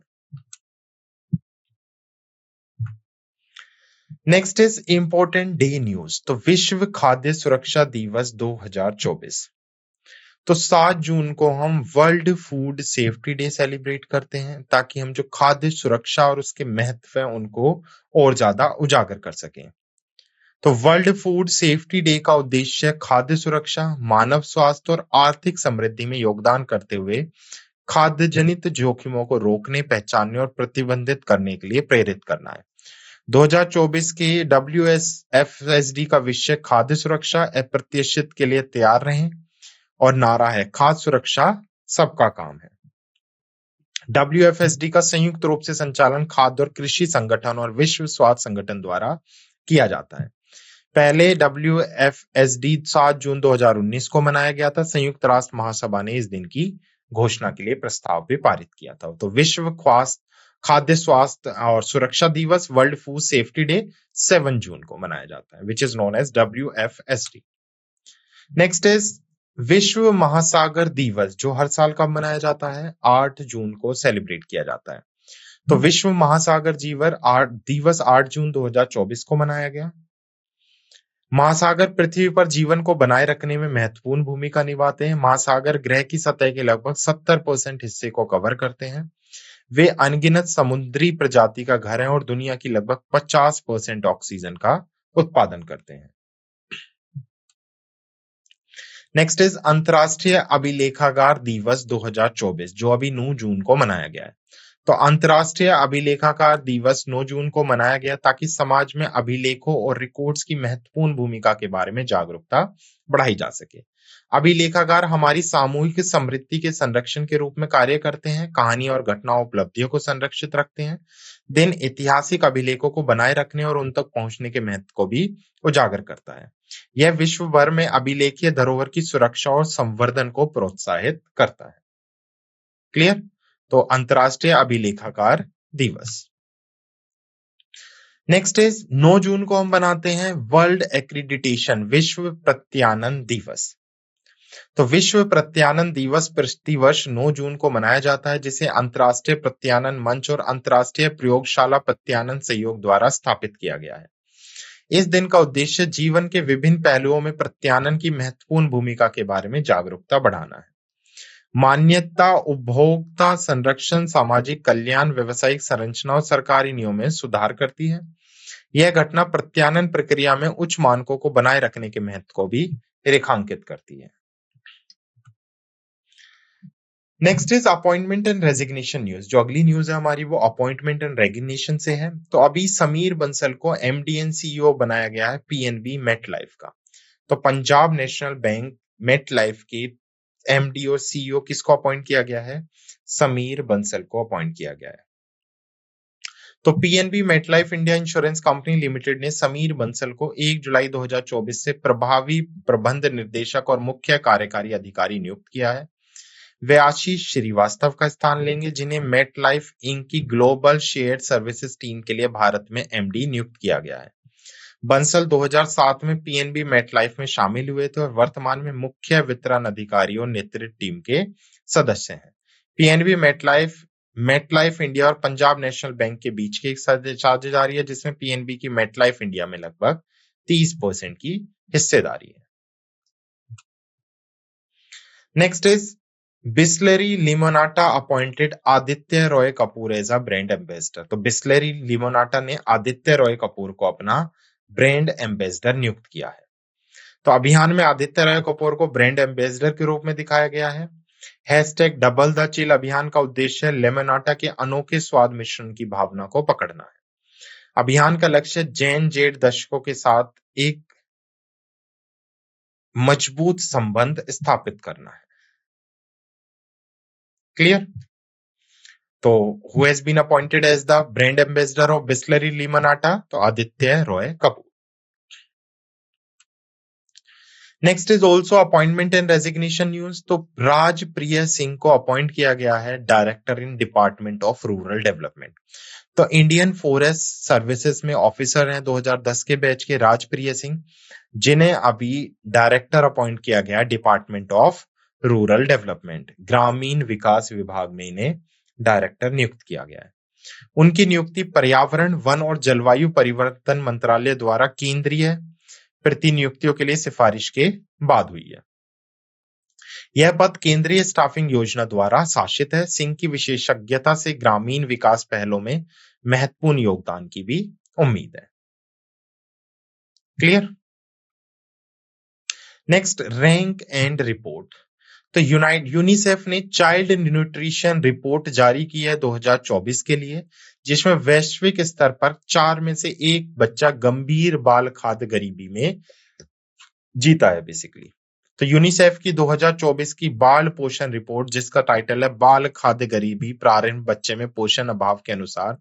Next is important day news. तो विश्व खाद्य सुरक्षा दिवस 2024। तो 7 जून को हम world food safety day celebrate करते हैं, ताकि हम जो खाद्य सुरक्षा और उसके महत्व है उनको और ज्यादा उजागर कर सकें। तो वर्ल्ड फूड सेफ्टी डे का उद्देश्य खाद्य सुरक्षा, मानव स्वास्थ्य और आर्थिक समृद्धि में योगदान करते हुए खाद्य जनित जोखिमों को रोकने, पहचानने और प्रतिबंधित करने के लिए प्रेरित करना है। 2024 के WFSD का विषय खाद्य सुरक्षा, अप्रत्याशित के लिए तैयार रहें, और नारा है खाद्य सुरक्षा सबका काम है। WFSD का संयुक्त रूप से संचालन खाद्य और कृषि संगठन और विश्व स्वास्थ्य संगठन द्वारा किया जाता है। पहले WFSD 7 जून 2019 को मनाया गया था। संयुक्त राष्ट्र महासभा ने इस दिन की घोषणा के लिए प्रस्ताव भी पारित किया था। तो विश्व खाद्य स्वास्थ्य और सुरक्षा दिवस, वर्ल्ड फूड सेफ्टी डे 7 जून को मनाया जाता है, which is known as WFSD। Next is विश्व महासागर दिवस, जो हर साल कब मनाया जाता है? 8 जून को सेलिब्रेट किया जाता है। तो विश्व महासागर दिवस 8 जून 2024 को मनाया गया। महासागर पृथ्वी पर जीवन को बनाए रखने में महत्वपूर्ण भूमिका निभाते हैं। महासागर ग्रह की सतह के लगभग 70% हिस्से को कवर करते हैं। वे अनगिनत समुद्री प्रजाति का घर हैं और दुनिया की लगभग 50% ऑक्सीजन का उत्पादन करते हैं। नेक्स्ट इज अंतर्राष्ट्रीय अभिलेखागार दिवस 2024, जो अभी 9 जून को मनाया गया है। तो अंतर्राष्ट्रीय अभिलेखागार दिवस 9 जून को मनाया गया ताकि समाज में अभिलेखों और रिकॉर्ड्स की महत्वपूर्ण भूमिका के बारे में जागरूकता बढ़ाई जा सके। अभिलेखागार हमारी सामूहिक समृद्धि के संरक्षण के रूप में कार्य करते हैं, कहानी और घटनाओं उपलब्धियों को संरक्षित रखते हैं। दिन ऐतिहासिक अभिलेखों को बनाए रखने और उन तक पहुंचने के महत्व को भी उजागर करता है। यह विश्व भर में अभिलेखीय धरोहर की सुरक्षा और संवर्धन को प्रोत्साहित करता है। क्लियर? तो अंतर्राष्ट्रीय अभिलेखागार दिवस। नेक्स्ट इज 9 जून को हम बनाते हैं वर्ल्ड एक्रीडिटेशन, विश्व प्रत्यानन दिवस। तो विश्व प्रत्यानन दिवस प्रतिवर्ष 9 जून को मनाया जाता है, जिसे अंतर्राष्ट्रीय प्रत्यानन मंच और अंतर्राष्ट्रीय प्रयोगशाला प्रत्यानन सहयोग द्वारा स्थापित किया गया है। इस दिन का उद्देश्य जीवन के विभिन्न पहलुओं में प्रत्यानन की महत्वपूर्ण भूमिका के बारे में जागरूकता बढ़ाना है। मान्यता उपभोक्ता संरक्षण, सामाजिक कल्याण, व्यवसायिक संरचना और सरकारी नियमों में सुधार करती है। यह घटना प्रत्यानन प्रक्रिया में उच्च मानकों को बनाए रखने के महत्व को भी रेखांकित करती है। Next is appointment and resignation news. जो अगली न्यूज है हमारी, वो अपॉइंटमेंट एंड रेजिग्नेशन से है। तो अभी समीर बंसल को MD एंड CEO बनाया गया है PNB मेट लाइफ का। तो Punjab national bank met life के MD और CEO किसको अपॉइंट किया गया है? समीर बंसल को अपॉइंट किया गया है। तो PNB MetLife India insurance company limited ने समीर बंसल को 1 जुलाई 2024 से प्रभावी प्रबंध निर्देशक और मुख्य कार्यकारी अधिकारी नियुक्त किया है। वे आशीष श्रीवास्तव का स्थान लेंगे, जिन्हें मेट लाइफ इंक की ग्लोबल शेयर्ड सर्विसेज टीम के लिए भारत में एमडी नियुक्त किया गया है। बंसल 2007 में पीएनबी मेटलाइफ में शामिल हुए थे और वर्तमान में मुख्य वितरण अधिकारी और नेतृत्व टीम के सदस्य हैं। पीएनबी मेटलाइफ मेटलाइफ इंडिया और पंजाब नेशनल बैंक के बीच की एक साझेदारी है, जिसमें पीएनबी की मेटलाइफ इंडिया में लगभग 30% की हिस्सेदारी है। Next is Bisleri Limonata appointed Aditya Roy Kapur as a brand ambassador. तो बिस्लेरी लिमोनाटा ने आदित्य रॉय कपूर को अपना ब्रांड एम्बेसडर नियुक्त किया है। तो अभियान में आदित्य रॉय कपूर को ब्रांड एम्बेसडर के रूप में दिखाया गया है। हैशटैग डबल द चिल अभियान का उद्देश्य लेमोनाटा के अनोखे स्वाद मिश्रण की भावना को पकड़ना है। अभियान का लक्ष्य जैन जेड दर्शकों के साथ एक मजबूत संबंध स्थापित करना है। क्लियर? तो who has been appointed as the brand ambassador of Bisleri Limonata? तो Aditya Roy Kapur. Next is also appointment and resignation news. तो राज प्रिय सिंह को अपॉइंट किया गया है director in department of rural development. तो इंडियन फॉरेस्ट सर्विसेज में ऑफिसर हैं 2010 के बैच के राज प्रिय सिंह, जिन्हें अभी डायरेक्टर अपॉइंट किया गया डिपार्टमेंट ऑफ रूरल डेवलपमेंट, ग्रामीण विकास विभाग में इन्हें डायरेक्टर नियुक्त किया गया है। उनकी नियुक्ति पर्यावरण, वन और जलवायु परिवर्तन मंत्रालय द्वारा केंद्रीय प्रतिनियुक्तियों के लिए सिफारिश के बाद हुई है। यह पद केंद्रीय स्टाफिंग योजना द्वारा शासित है। सिंह की विशेषज्ञता से ग्रामीण विकास पहलों में महत्वपूर्ण योगदान की भी उम्मीद है। Clear? Next, rank and report. तो यूनिसेफ ने चाइल्ड न्यूट्रिशन रिपोर्ट जारी की है 2024 के लिए, जिसमें वैश्विक स्तर पर 4 में से 1 बच्चा गंभीर बाल खाद्य गरीबी में जीता है बेसिकली। तो यूनिसेफ की 2024 की बाल पोषण रिपोर्ट, जिसका टाइटल है बाल खाद्य गरीबी प्रारंभ बच्चे में पोषण अभाव के अनुसार,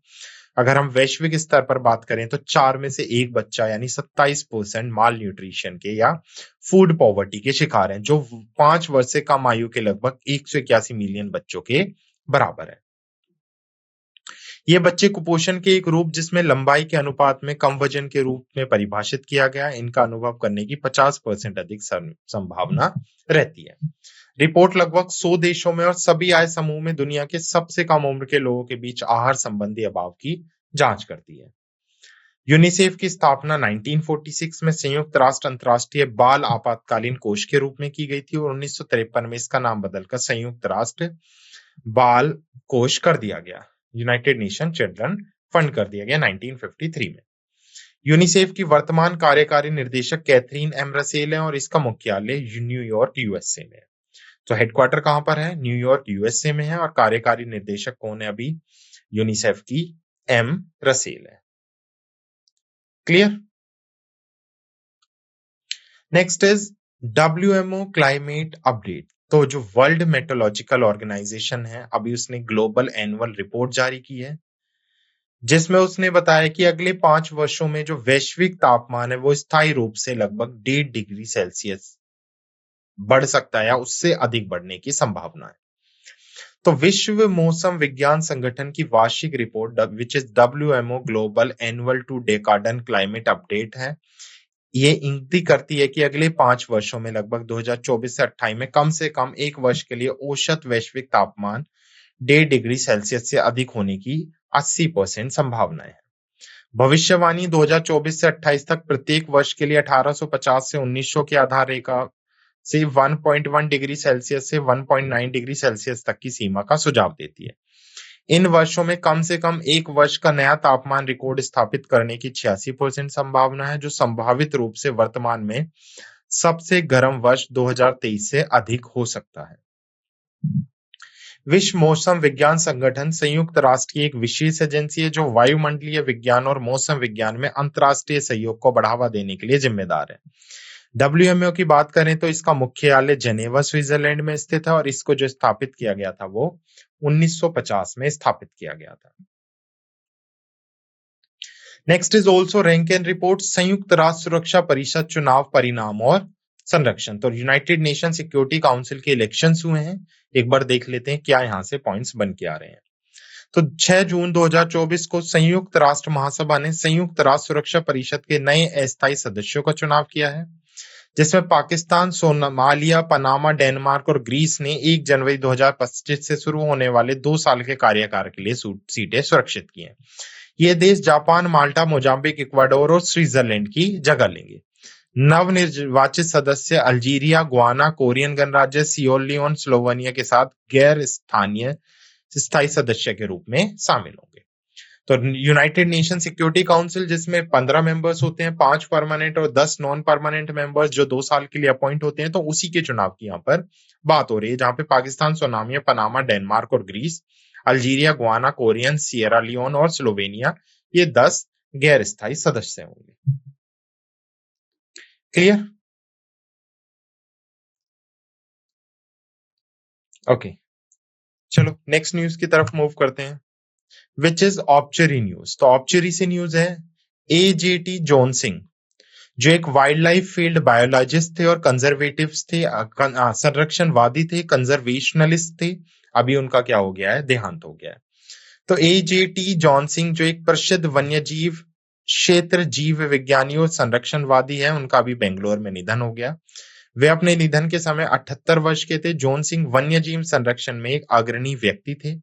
अगर हम वैश्विक स्तर पर बात करें तो 4 में से 1 बच्चा यानी 27% माल न्यूट्रिशन के या फूड पॉवर्टी के शिकार हैं, जो 5 वर्ष से कम आयु के लगभग 181 मिलियन बच्चों के बराबर है। ये बच्चे कुपोषण के एक रूप, जिसमें लंबाई के अनुपात में कम वजन के रूप में परिभाषित किया गया, इनका अनुभव करने की 50% अधिक संभावना रहती है। रिपोर्ट लगभग 100 देशों में और सभी आय समूह में दुनिया के सबसे कम उम्र के लोगों के बीच आहार संबंधी अभाव की जांच करती है। यूनिसेफ की स्थापना 1946 में संयुक्त राष्ट्र अंतर्राष्ट्रीय बाल आपातकालीन कोष के रूप में की गई थी और 1953 में इसका नाम बदलकर संयुक्त राष्ट्र बाल कोष कर दिया गया, यूनाइटेड नेशन चिल्ड्रन फंड कर दिया गया 1953 में। यूनिसेफ की वर्तमान कार्यकारी निर्देशक कैथरीन एम रसेल है और इसका मुख्यालय न्यूयॉर्क यूएसए में है। तो हेडक्वार्टर कहां पर है? न्यूयॉर्क यूएसए में है। और कार्यकारी निर्देशक कौन है अभी यूनिसेफ की? एम रसेल है। Clear? Next is WMO climate update. तो जो वर्ल्ड मेट्रोलॉजिकल ऑर्गेनाइजेशन है, अभी उसने ग्लोबल एनुअल रिपोर्ट जारी की है, जिसमें उसने बताया कि अगले 5 वर्षों में जो वैश्विक तापमान है वो स्थायी रूप से लगभग 1.5 डिग्री सेल्सियस बढ़ सकता है या उससे अधिक बढ़ने की संभावना है। तो विश्व मौसम विज्ञान संगठन की वार्षिक report which is WMO global annual to decadal climate update है, ये इंगित करती है कि अगले 5 वर्षों में लगभग 2024 से 28 में कम से कम 1 वर्ष के लिए औसत वैश्विक तापमान 1.5 डिग्री सेल्सियस से अधिक होने की 80% संभावनाएं है। भविष्यवाणी 2024 से 28 तक प्रत्येक वर्ष के लिए 1850 से 1900 की आधार रेखा से 1.1 डिग्री सेल्सियस से 1.9 डिग्री सेल्सियस तक की सीमा का सुझाव देती है। इन वर्षों में कम से कम 1 वर्ष का नया तापमान रिकॉर्ड स्थापित करने की 86% संभावना है, जो संभावित रूप से वर्तमान में सबसे गर्म वर्ष 2023 से अधिक हो सकता है। विश्व मौसम विज्ञान संगठन संयुक्त राष्ट्र की एक विशेष एजेंसी है जो वायुमंडलीय विज्ञान और मौसम विज्ञान में अंतर्राष्ट्रीय सहयोग को बढ़ावा देने के लिए जिम्मेदार है। डब्ल्यूएमओ की बात करें तो इसका मुख्यालय जेनेवा स्विट्जरलैंड में स्थित है और इसको जो स्थापित किया गया था वो 1950 में स्थापित किया गया था। Next is also rank and report. संयुक्त राष्ट्र सुरक्षा परिषद चुनाव परिणाम और संरक्षण। तो यूनाइटेड नेशन सिक्योरिटी काउंसिल के इलेक्शंस हुए हैं, एक बार देख लेते हैं क्या यहाँ से पॉइंट्स बन के आ रहे हैं। तो 6 जून 2024 को संयुक्त राष्ट्र महासभा ने संयुक्त राष्ट्र सुरक्षा परिषद के नए अस्थायी सदस्यों का चुनाव किया है, जिसमें पाकिस्तान, सोमालिया, पनामा, डेनमार्क और ग्रीस ने 1 जनवरी 2025 से शुरू होने वाले 2 साल के कार्यकाल के लिए सीटें सुरक्षित की हैं। ये देश जापान, माल्टा, मोजाम्बिक, इक्वाडोर और स्विट्जरलैंड की जगह लेंगे। नवनिर्वाचित सदस्य अल्जीरिया, गुआना, कोरियन गणराज्य, सियोल-लियोन, स्लोवेनिया के साथ गैर स्थायी सदस्य के रूप में शामिल होंगे। तो यूनाइटेड नेशन सिक्योरिटी काउंसिल, जिसमें 15 मेंबर्स होते हैं, 5 परमानेंट और 10 नॉन परमानेंट मेंबर्स जो 2 साल के लिए अपॉइंट होते हैं, तो उसी के चुनाव की यहाँ पर बात हो रही है, जहां पे पाकिस्तान, सोमालिया, पनामा, डेनमार्क और Greece, Algeria, Guyana, Korean, Sierra Leone और स्लोवेनिया, ये 10 गैर स्थायी सदस्य होंगे। क्लियर? ओके, चलो नेक्स्ट न्यूज की तरफ मूव करते हैं, विच इज ऑब्चरी न्यूज। तो ऑब्चरी से न्यूज है, एजेटी जॉन सिंह जो एक वाइल्ड लाइफ फील्ड बायोलॉजिस्ट थे और कंजर्वेटिव थे, संरक्षणवादी थे, कंजर्वेशनलिस्ट थे, अभी उनका क्या हो गया है, देहांत हो गया है। तो एजेटी जॉन सिंह जो एक प्रसिद्ध वन्यजीव क्षेत्र जीव विज्ञानी और संरक्षणवादी है, उनका अभी बेंगलोर में निधन हो गया। वे अपने निधन के समय 78 वर्ष के थे। जॉन सिंह वन्यजीव संरक्षण में एक अग्रणी व्यक्ति थे।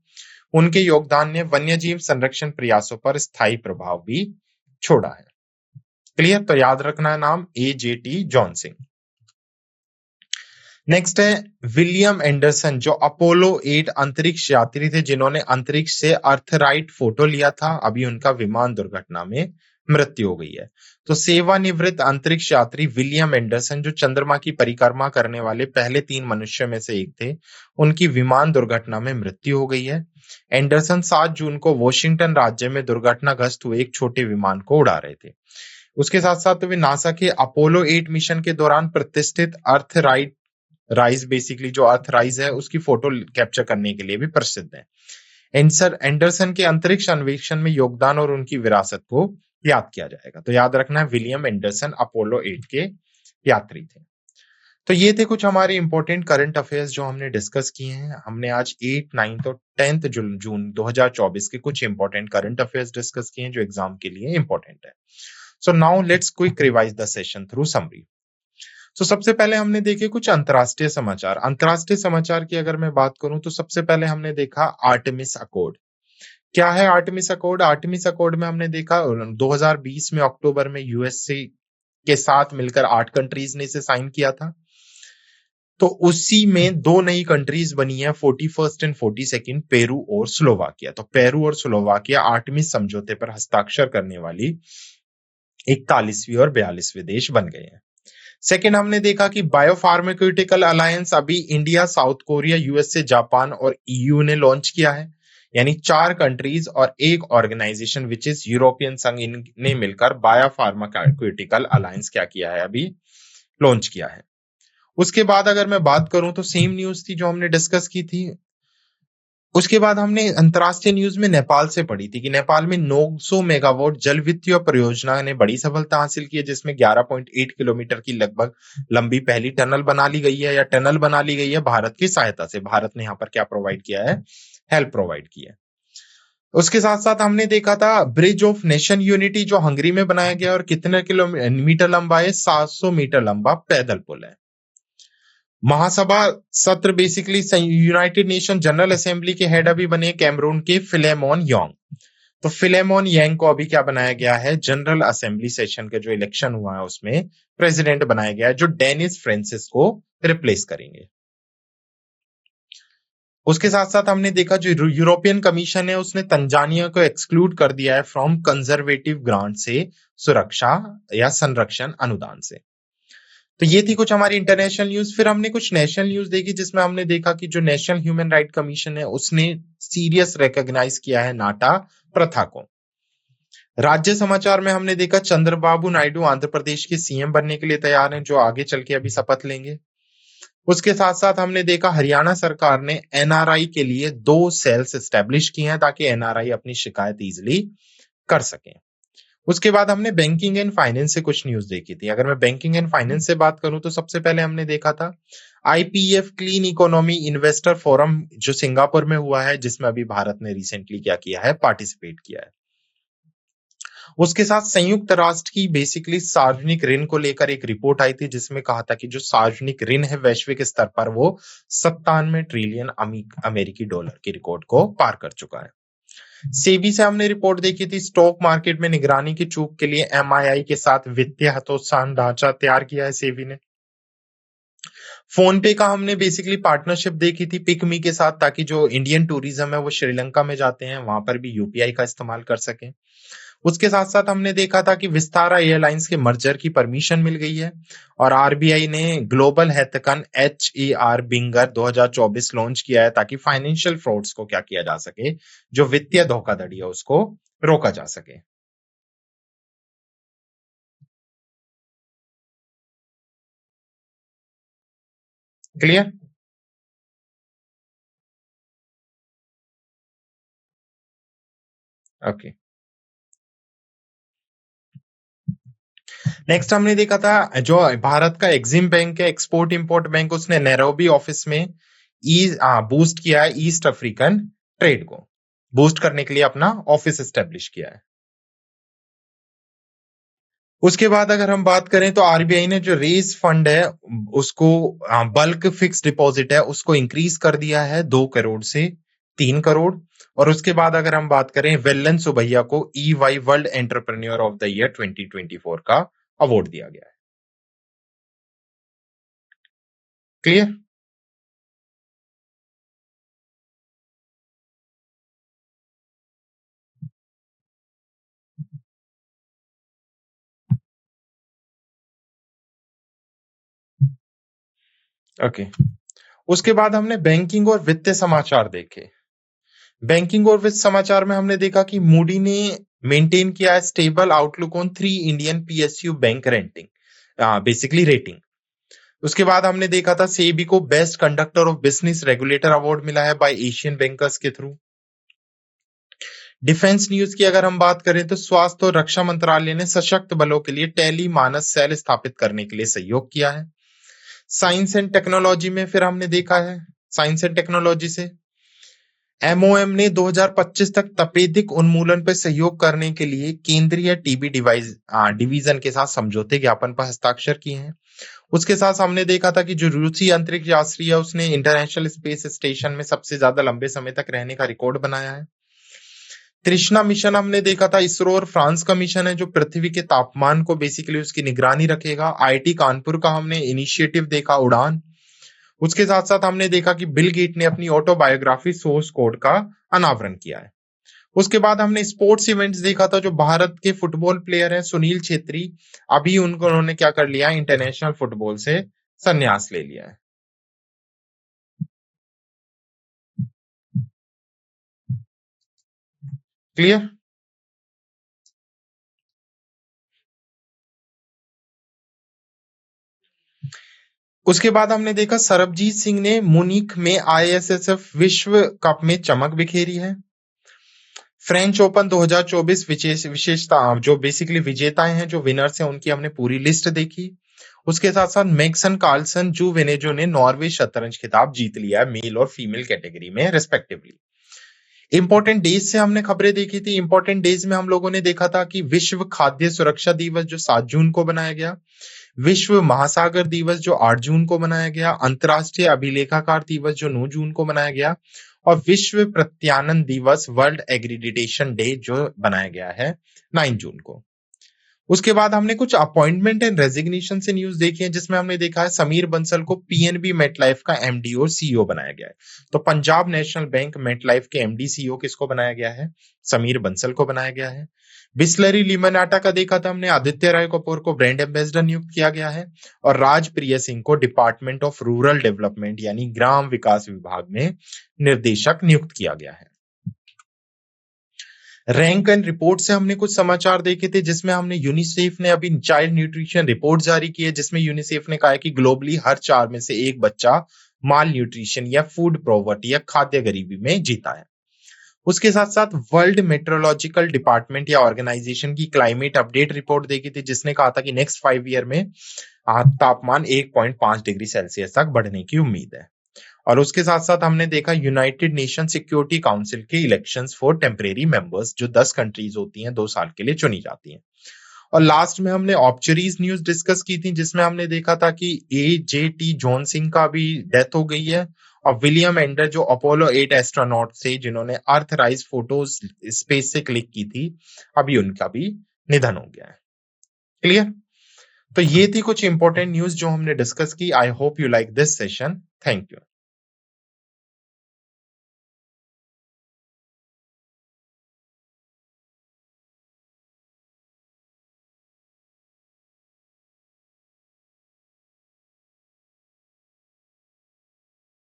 उनके योगदान ने वन्यजीव संरक्षण प्रयासों पर स्थायी प्रभाव भी छोड़ा है। क्लियर? तो याद रखना है नाम, एजेटी जॉन सिंह। नेक्स्ट है विलियम एंडरसन, जो अपोलो 8 अंतरिक्ष यात्री थे, जिन्होंने अंतरिक्ष से अर्थराइट फोटो लिया था, अभी उनका विमान दुर्घटना में मृत्यु हो गई है। तो सेवानिवृत्त अंतरिक्ष यात्री विलियम एंडरसन, जो चंद्रमा की परिक्रमा करने वाले पहले 3 मनुष्यों में से एक थे, उनकी विमान दुर्घटना में मृत्यु हो गई है। एंडरसन 7 जून को वॉशिंगटन राज्य में दुर्घटनाग्रस्त हुए एक छोटे विमान को उड़ा रहे थे। उसके साथ साथ वे नासा के अपोलो 8 मिशन के दौरान प्रतिष्ठित राइज बेसिकली जो अर्थ राइज है उसकी फोटो कैप्चर करने के लिए भी प्रसिद्ध है। एंडरसन के अंतरिक्ष अन्वेषण में योगदान और उनकी विरासत को याद किया जाएगा। तो याद रखना है, विलियम एंडरसन अपोलो 8 के यात्री थे। तो ये थे कुछ हमारे इंपॉर्टेंट करंट अफेयर्स जो हमने डिस्कस किए हैं। हमने आज 8, 9 और 10 जून 2024 के कुछ इंपॉर्टेंट करंट अफेयर्स डिस्कस किए हैं जो एग्जाम के लिए इंपॉर्टेंट है। So now let's quick revise the session through summary. तो सबसे पहले हमने देखे कुछ अंतरराष्ट्रीय समाचार। अंतरराष्ट्रीय समाचार की अगर मैं बात करूं तो सबसे पहले हमने देखा आर्टेमिस अकॉर्ड। क्या है आर्टेमिस अकॉर्ड? आर्टेमिस अकॉर्ड में हमने देखा 2020 में अक्टूबर में यूएसए के साथ मिलकर 8 कंट्रीज ने इसे साइन किया था। तो उसी में 2 नई कंट्रीज बनी है, 41st एंड 42nd, पेरू और स्लोवाकिया। तो पेरू और स्लोवाकिया आर्टेमिस समझौते पर हस्ताक्षर करने वाली 41वीं और 42वें देश बन गए हैं। सेकेंड, हमने देखा कि बायोफार्मास्यूटिकल अलायंस अभी India, south Korea, USA, Japan और ईयू ने लॉन्च किया है। यानी 4 कंट्रीज और एक ऑर्गेनाइजेशन विच इज यूरोपियन संघ ने मिलकर बायोफार्मास्यूटिकल अलायंस क्या किया है, अभी लॉन्च किया है। उसके बाद अगर मैं बात करूं तो सेम न्यूज थी जो हमने डिस्कस की थी। उसके बाद हमने अंतरराष्ट्रीय न्यूज में नेपाल से पढ़ी थी कि नेपाल में 900 मेगावाट जल विद्युत परियोजना ने बड़ी सफलता हासिल की है, जिसमें 11.8 किलोमीटर की लगभग लंबी पहली टनल बना ली गई है या टनल बना ली गई है भारत की सहायता से। भारत ने यहाँ पर क्या प्रोवाइड किया है? हेल्प प्रोवाइड की है। उसके साथ साथ हमने देखा था ब्रिज ऑफ नेशन यूनिटी जो हंगरी में बनाया गया और कितने किलोमीटर लंबा है? 700 मीटर लंबा पैदल पुल है। महासभा सत्र basically United nation general assembly के हेड अभी बने कैमरून के फिलेमोन यांग। तो फिलेमोन यांग को अभी क्या बनाया गया है? जनरल असेंबली सेशन का जो इलेक्शन हुआ है उसमें प्रेसिडेंट बनाया गया है, जो डेनिस फ्रांसिस को रिप्लेस करेंगे। उसके साथ साथ हमने देखा जो यूरोपियन कमीशन है उसने तंजानिया को एक्सक्लूड कर दिया है फ्रॉम कंजर्वेटिव ग्रांट से, सुरक्षा या संरक्षण अनुदान से। तो ये थी कुछ हमारी इंटरनेशनल न्यूज। फिर हमने कुछ नेशनल न्यूज देखी जिसमें हमने देखा कि जो नेशनल ह्यूमन राइट कमीशन है उसने सीरियस रिकॉग्नाइज किया है नाटा प्रथा को। राज्य समाचार में हमने देखा चंद्रबाबू नायडू आंध्र प्रदेश के सीएम बनने के लिए तैयार हैं, जो आगे चल के अभी शपथ लेंगे। उसके साथ साथ हमने देखा हरियाणा सरकार ने एनआरआई के लिए 2 सेल्स एस्टेब्लिश किए हैं ताकि एनआरआई अपनी शिकायत इजिली कर सकें। उसके बाद हमने बैंकिंग एंड फाइनेंस से कुछ न्यूज़ देखी थी। अगर मैं बैंकिंग एंड फाइनेंस से बात करूँ तो सबसे पहले हमने देखा था IPF clean economy investor forum जो सिंगापुर में हुआ है, जिसमें अभी भारत ने रिसेंटली क्या किया है, पार्टिसिपेट किया है। उसके साथ संयुक्त राष्ट्र की बेसिकली सार्वजनिक ऋण को लेकर एक रिपोर्ट आई थी, जिसमें कहा था कि जो सार्वजनिक ऋण है वैश्विक स्तर पर वो 97 ट्रिलियन अमेरिकी डॉलर की रिकॉर्ड को पार कर चुका है। सेबी से हमने रिपोर्ट देखी थी, स्टॉक मार्केट में निगरानी की चूक के लिए एमआईआई के साथ वित्तीय हतोत्साहन ढांचा तैयार किया है सेबी ने। फोन पे का हमने बेसिकली पार्टनरशिप देखी थी पिकमी के साथ, ताकि जो इंडियन टूरिज्म है वो श्रीलंका में जाते हैं वहां पर भी यूपीआई का इस्तेमाल कर सकें। उसके साथ साथ हमने देखा था कि विस्तारा एयरलाइंस के मर्जर की परमिशन मिल गई है और आरबीआई ने ग्लोबल हैथकन HER बिंगर 2024 लॉन्च किया है, ताकि फाइनेंशियल फ्रॉड्स को क्या किया जा सके, जो वित्तीय धोखाधड़ी है उसको रोका जा सके। क्लियर? ओके। नेक्स्ट हमने देखा था जो भारत का एक्सिम बैंक है, एक्सपोर्ट इंपोर्ट बैंक, उसने नैरोबी ऑफिस में बूस्ट किया है ईस्ट अफ्रीकन ट्रेड को बूस्ट करने के लिए अपना ऑफिस एस्टेब्लिश किया है। उसके बाद अगर हम बात करें तो आरबीआई ने जो रेज फंड है उसको बल्क फिक्स डिपॉजिट है उसको इंक्रीज कर दिया है 2 करोड़ से 3 करोड़। और उसके बाद अगर हम बात करें वेल्लन सुबैया को EY world entrepreneur of the year 2024 का अवार्ड दिया गया है। क्लियर? ओके। उसके बाद हमने बैंकिंग और वित्तीय समाचार देखे। बैंकिंग और वित्त समाचार में हमने देखा कि मूडी ने मेंटेन किया है stable outlook on 3 Indian PSU bank basically rating. उसके बाद हमने देखा था सेबी को best conductor of business regulator award मिला है बाय एशियन बैंकर्स के थ्रू। डिफेंस न्यूज की अगर हम बात करें तो स्वास्थ्य और रक्षा मंत्रालय ने सशक्त बलों के लिए टेली मानस सेल स्थापित करने के लिए सहयोग किया है। साइंस एंड टेक्नोलॉजी में फिर हमने देखा है साइंस एंड टेक्नोलॉजी से MOM ने 2025 तक तपेदिक उन्मूलन पर सहयोग करने के लिए केंद्रीय टीबी डिवीजन के साथ समझौते ज्ञापन पर हस्ताक्षर किए हैं। उसके साथ हमने देखा था कि जो रूसी अंतरिक्ष यात्री है उसने इंटरनेशनल स्पेस स्टेशन में सबसे ज्यादा लंबे समय तक रहने का रिकॉर्ड बनाया है। तृष्णा मिशन हमने देखा था, इसरो और फ्रांस का मिशन है जो पृथ्वी के तापमान को बेसिकली उसकी निगरानी रखेगा। आईआईटी कानपुर का हमने इनिशिएटिव देखा उड़ान। उसके साथ साथ हमने देखा कि बिल गेट ने अपनी ऑटोबायोग्राफी सोर्स कोड का अनावरण किया है। उसके बाद हमने स्पोर्ट्स इवेंट्स देखा था, जो भारत के फुटबॉल प्लेयर हैं सुनील छेत्री, अभी उन्होंने क्या कर लिया है, इंटरनेशनल फुटबॉल से संन्यास ले लिया है। क्लियर? उसके बाद हमने देखा सरबजीत सिंह ने मुनीख में ISSF विश्व कप में चमक बिखेरी है। फ्रेंच ओपन 2024 विशेषता जो बेसिकली विजेताएं हैं, जो विनर्स हैं, उनकी हमने पूरी लिस्ट देखी। उसके साथ साथ मैग्सन कार्लसन जू वेनेजो ने नॉर्वे शतरंज खिताब जीत लिया है मेल और फीमेल कैटेगरी में रेस्पेक्टिवली। इंपॉर्टेंट डेज से हमने खबरें देखी थी। इंपॉर्टेंट डेज में हम लोगों ने देखा था कि विश्व खाद्य सुरक्षा दिवस जो 7 जून को बनाया गया, विश्व महासागर दिवस जो 8 जून को मनाया गया, अंतर्राष्ट्रीय अभिलेखाकार दिवस जो 9 जून को मनाया गया और विश्व प्रत्यानन दिवस वर्ल्ड एग्रीडिटेशन डे जो बनाया गया है 9 जून को। उसके बाद हमने कुछ अपॉइंटमेंट एंड रेजिग्नेशन से न्यूज देखी है, जिसमें हमने देखा है समीर बंसल को पीएनबी मेटलाइफ का एमडी और सीईओ बनाया गया है। तो पंजाब नेशनल बैंक मेटलाइफ के एमडी सीईओ किसको बनाया गया है? समीर बंसल को बनाया गया है। बिस्लरी लिमनाटा का देखा था हमने, आदित्य राय कपूर को ब्रांड एम्बेसडर नियुक्त किया गया है और राज प्रिय सिंह को डिपार्टमेंट ऑफ रूरल डेवलपमेंट यानी ग्राम विकास विभाग में निर्देशक नियुक्त किया गया है। रैंक एंड रिपोर्ट से हमने कुछ समाचार देखे थे, जिसमें हमने यूनिसेफ ने अभी चाइल्ड न्यूट्रिशन रिपोर्ट जारी की है, जिसमें यूनिसेफ ने कहा है कि ग्लोबली हर 4 में से 1 बच्चा माल न्यूट्रिशन या फूड पॉवर्टी या खाद्य गरीबी में जीता है। उसके साथ-साथ वर्ल्ड मेट्रोलॉजिकल डिपार्टमेंट या ऑर्गेनाइजेशन की क्लाइमेट अपडेट रिपोर्ट देखी थी, जिसने कहा था कि नेक्स्ट 5 ईयर में तापमान 1.5 डिग्री सेल्सियस तक बढ़ने की उम्मीद है। और उसके साथ-साथ हमने देखा यूनाइटेड नेशन सिक्योरिटी काउंसिल के इलेक्शंस फॉर टेम्परेरी मेंबर्स, जो 10 कंट्रीज होती हैं, 2 साल के लिए चुनी जाती हैं। और लास्ट में हमने ऑब्चरीज न्यूज़ डिस्कस की थी, जिसमें हमने देखा था कि एजेटी जॉन सिंह का भी डेथ हो गई है, और विलियम एंडर जो अपोलो 8 एस्ट्रोनॉट थे, जिन्होंने अर्थराइज फोटोज स्पेस से क्लिक की थी, अभी उनका भी निधन हो गया है। क्लियर? तो ये थी कुछ इंपॉर्टेंट न्यूज़ जो हमने डिस्कस की। I hope you like this session. Thank you.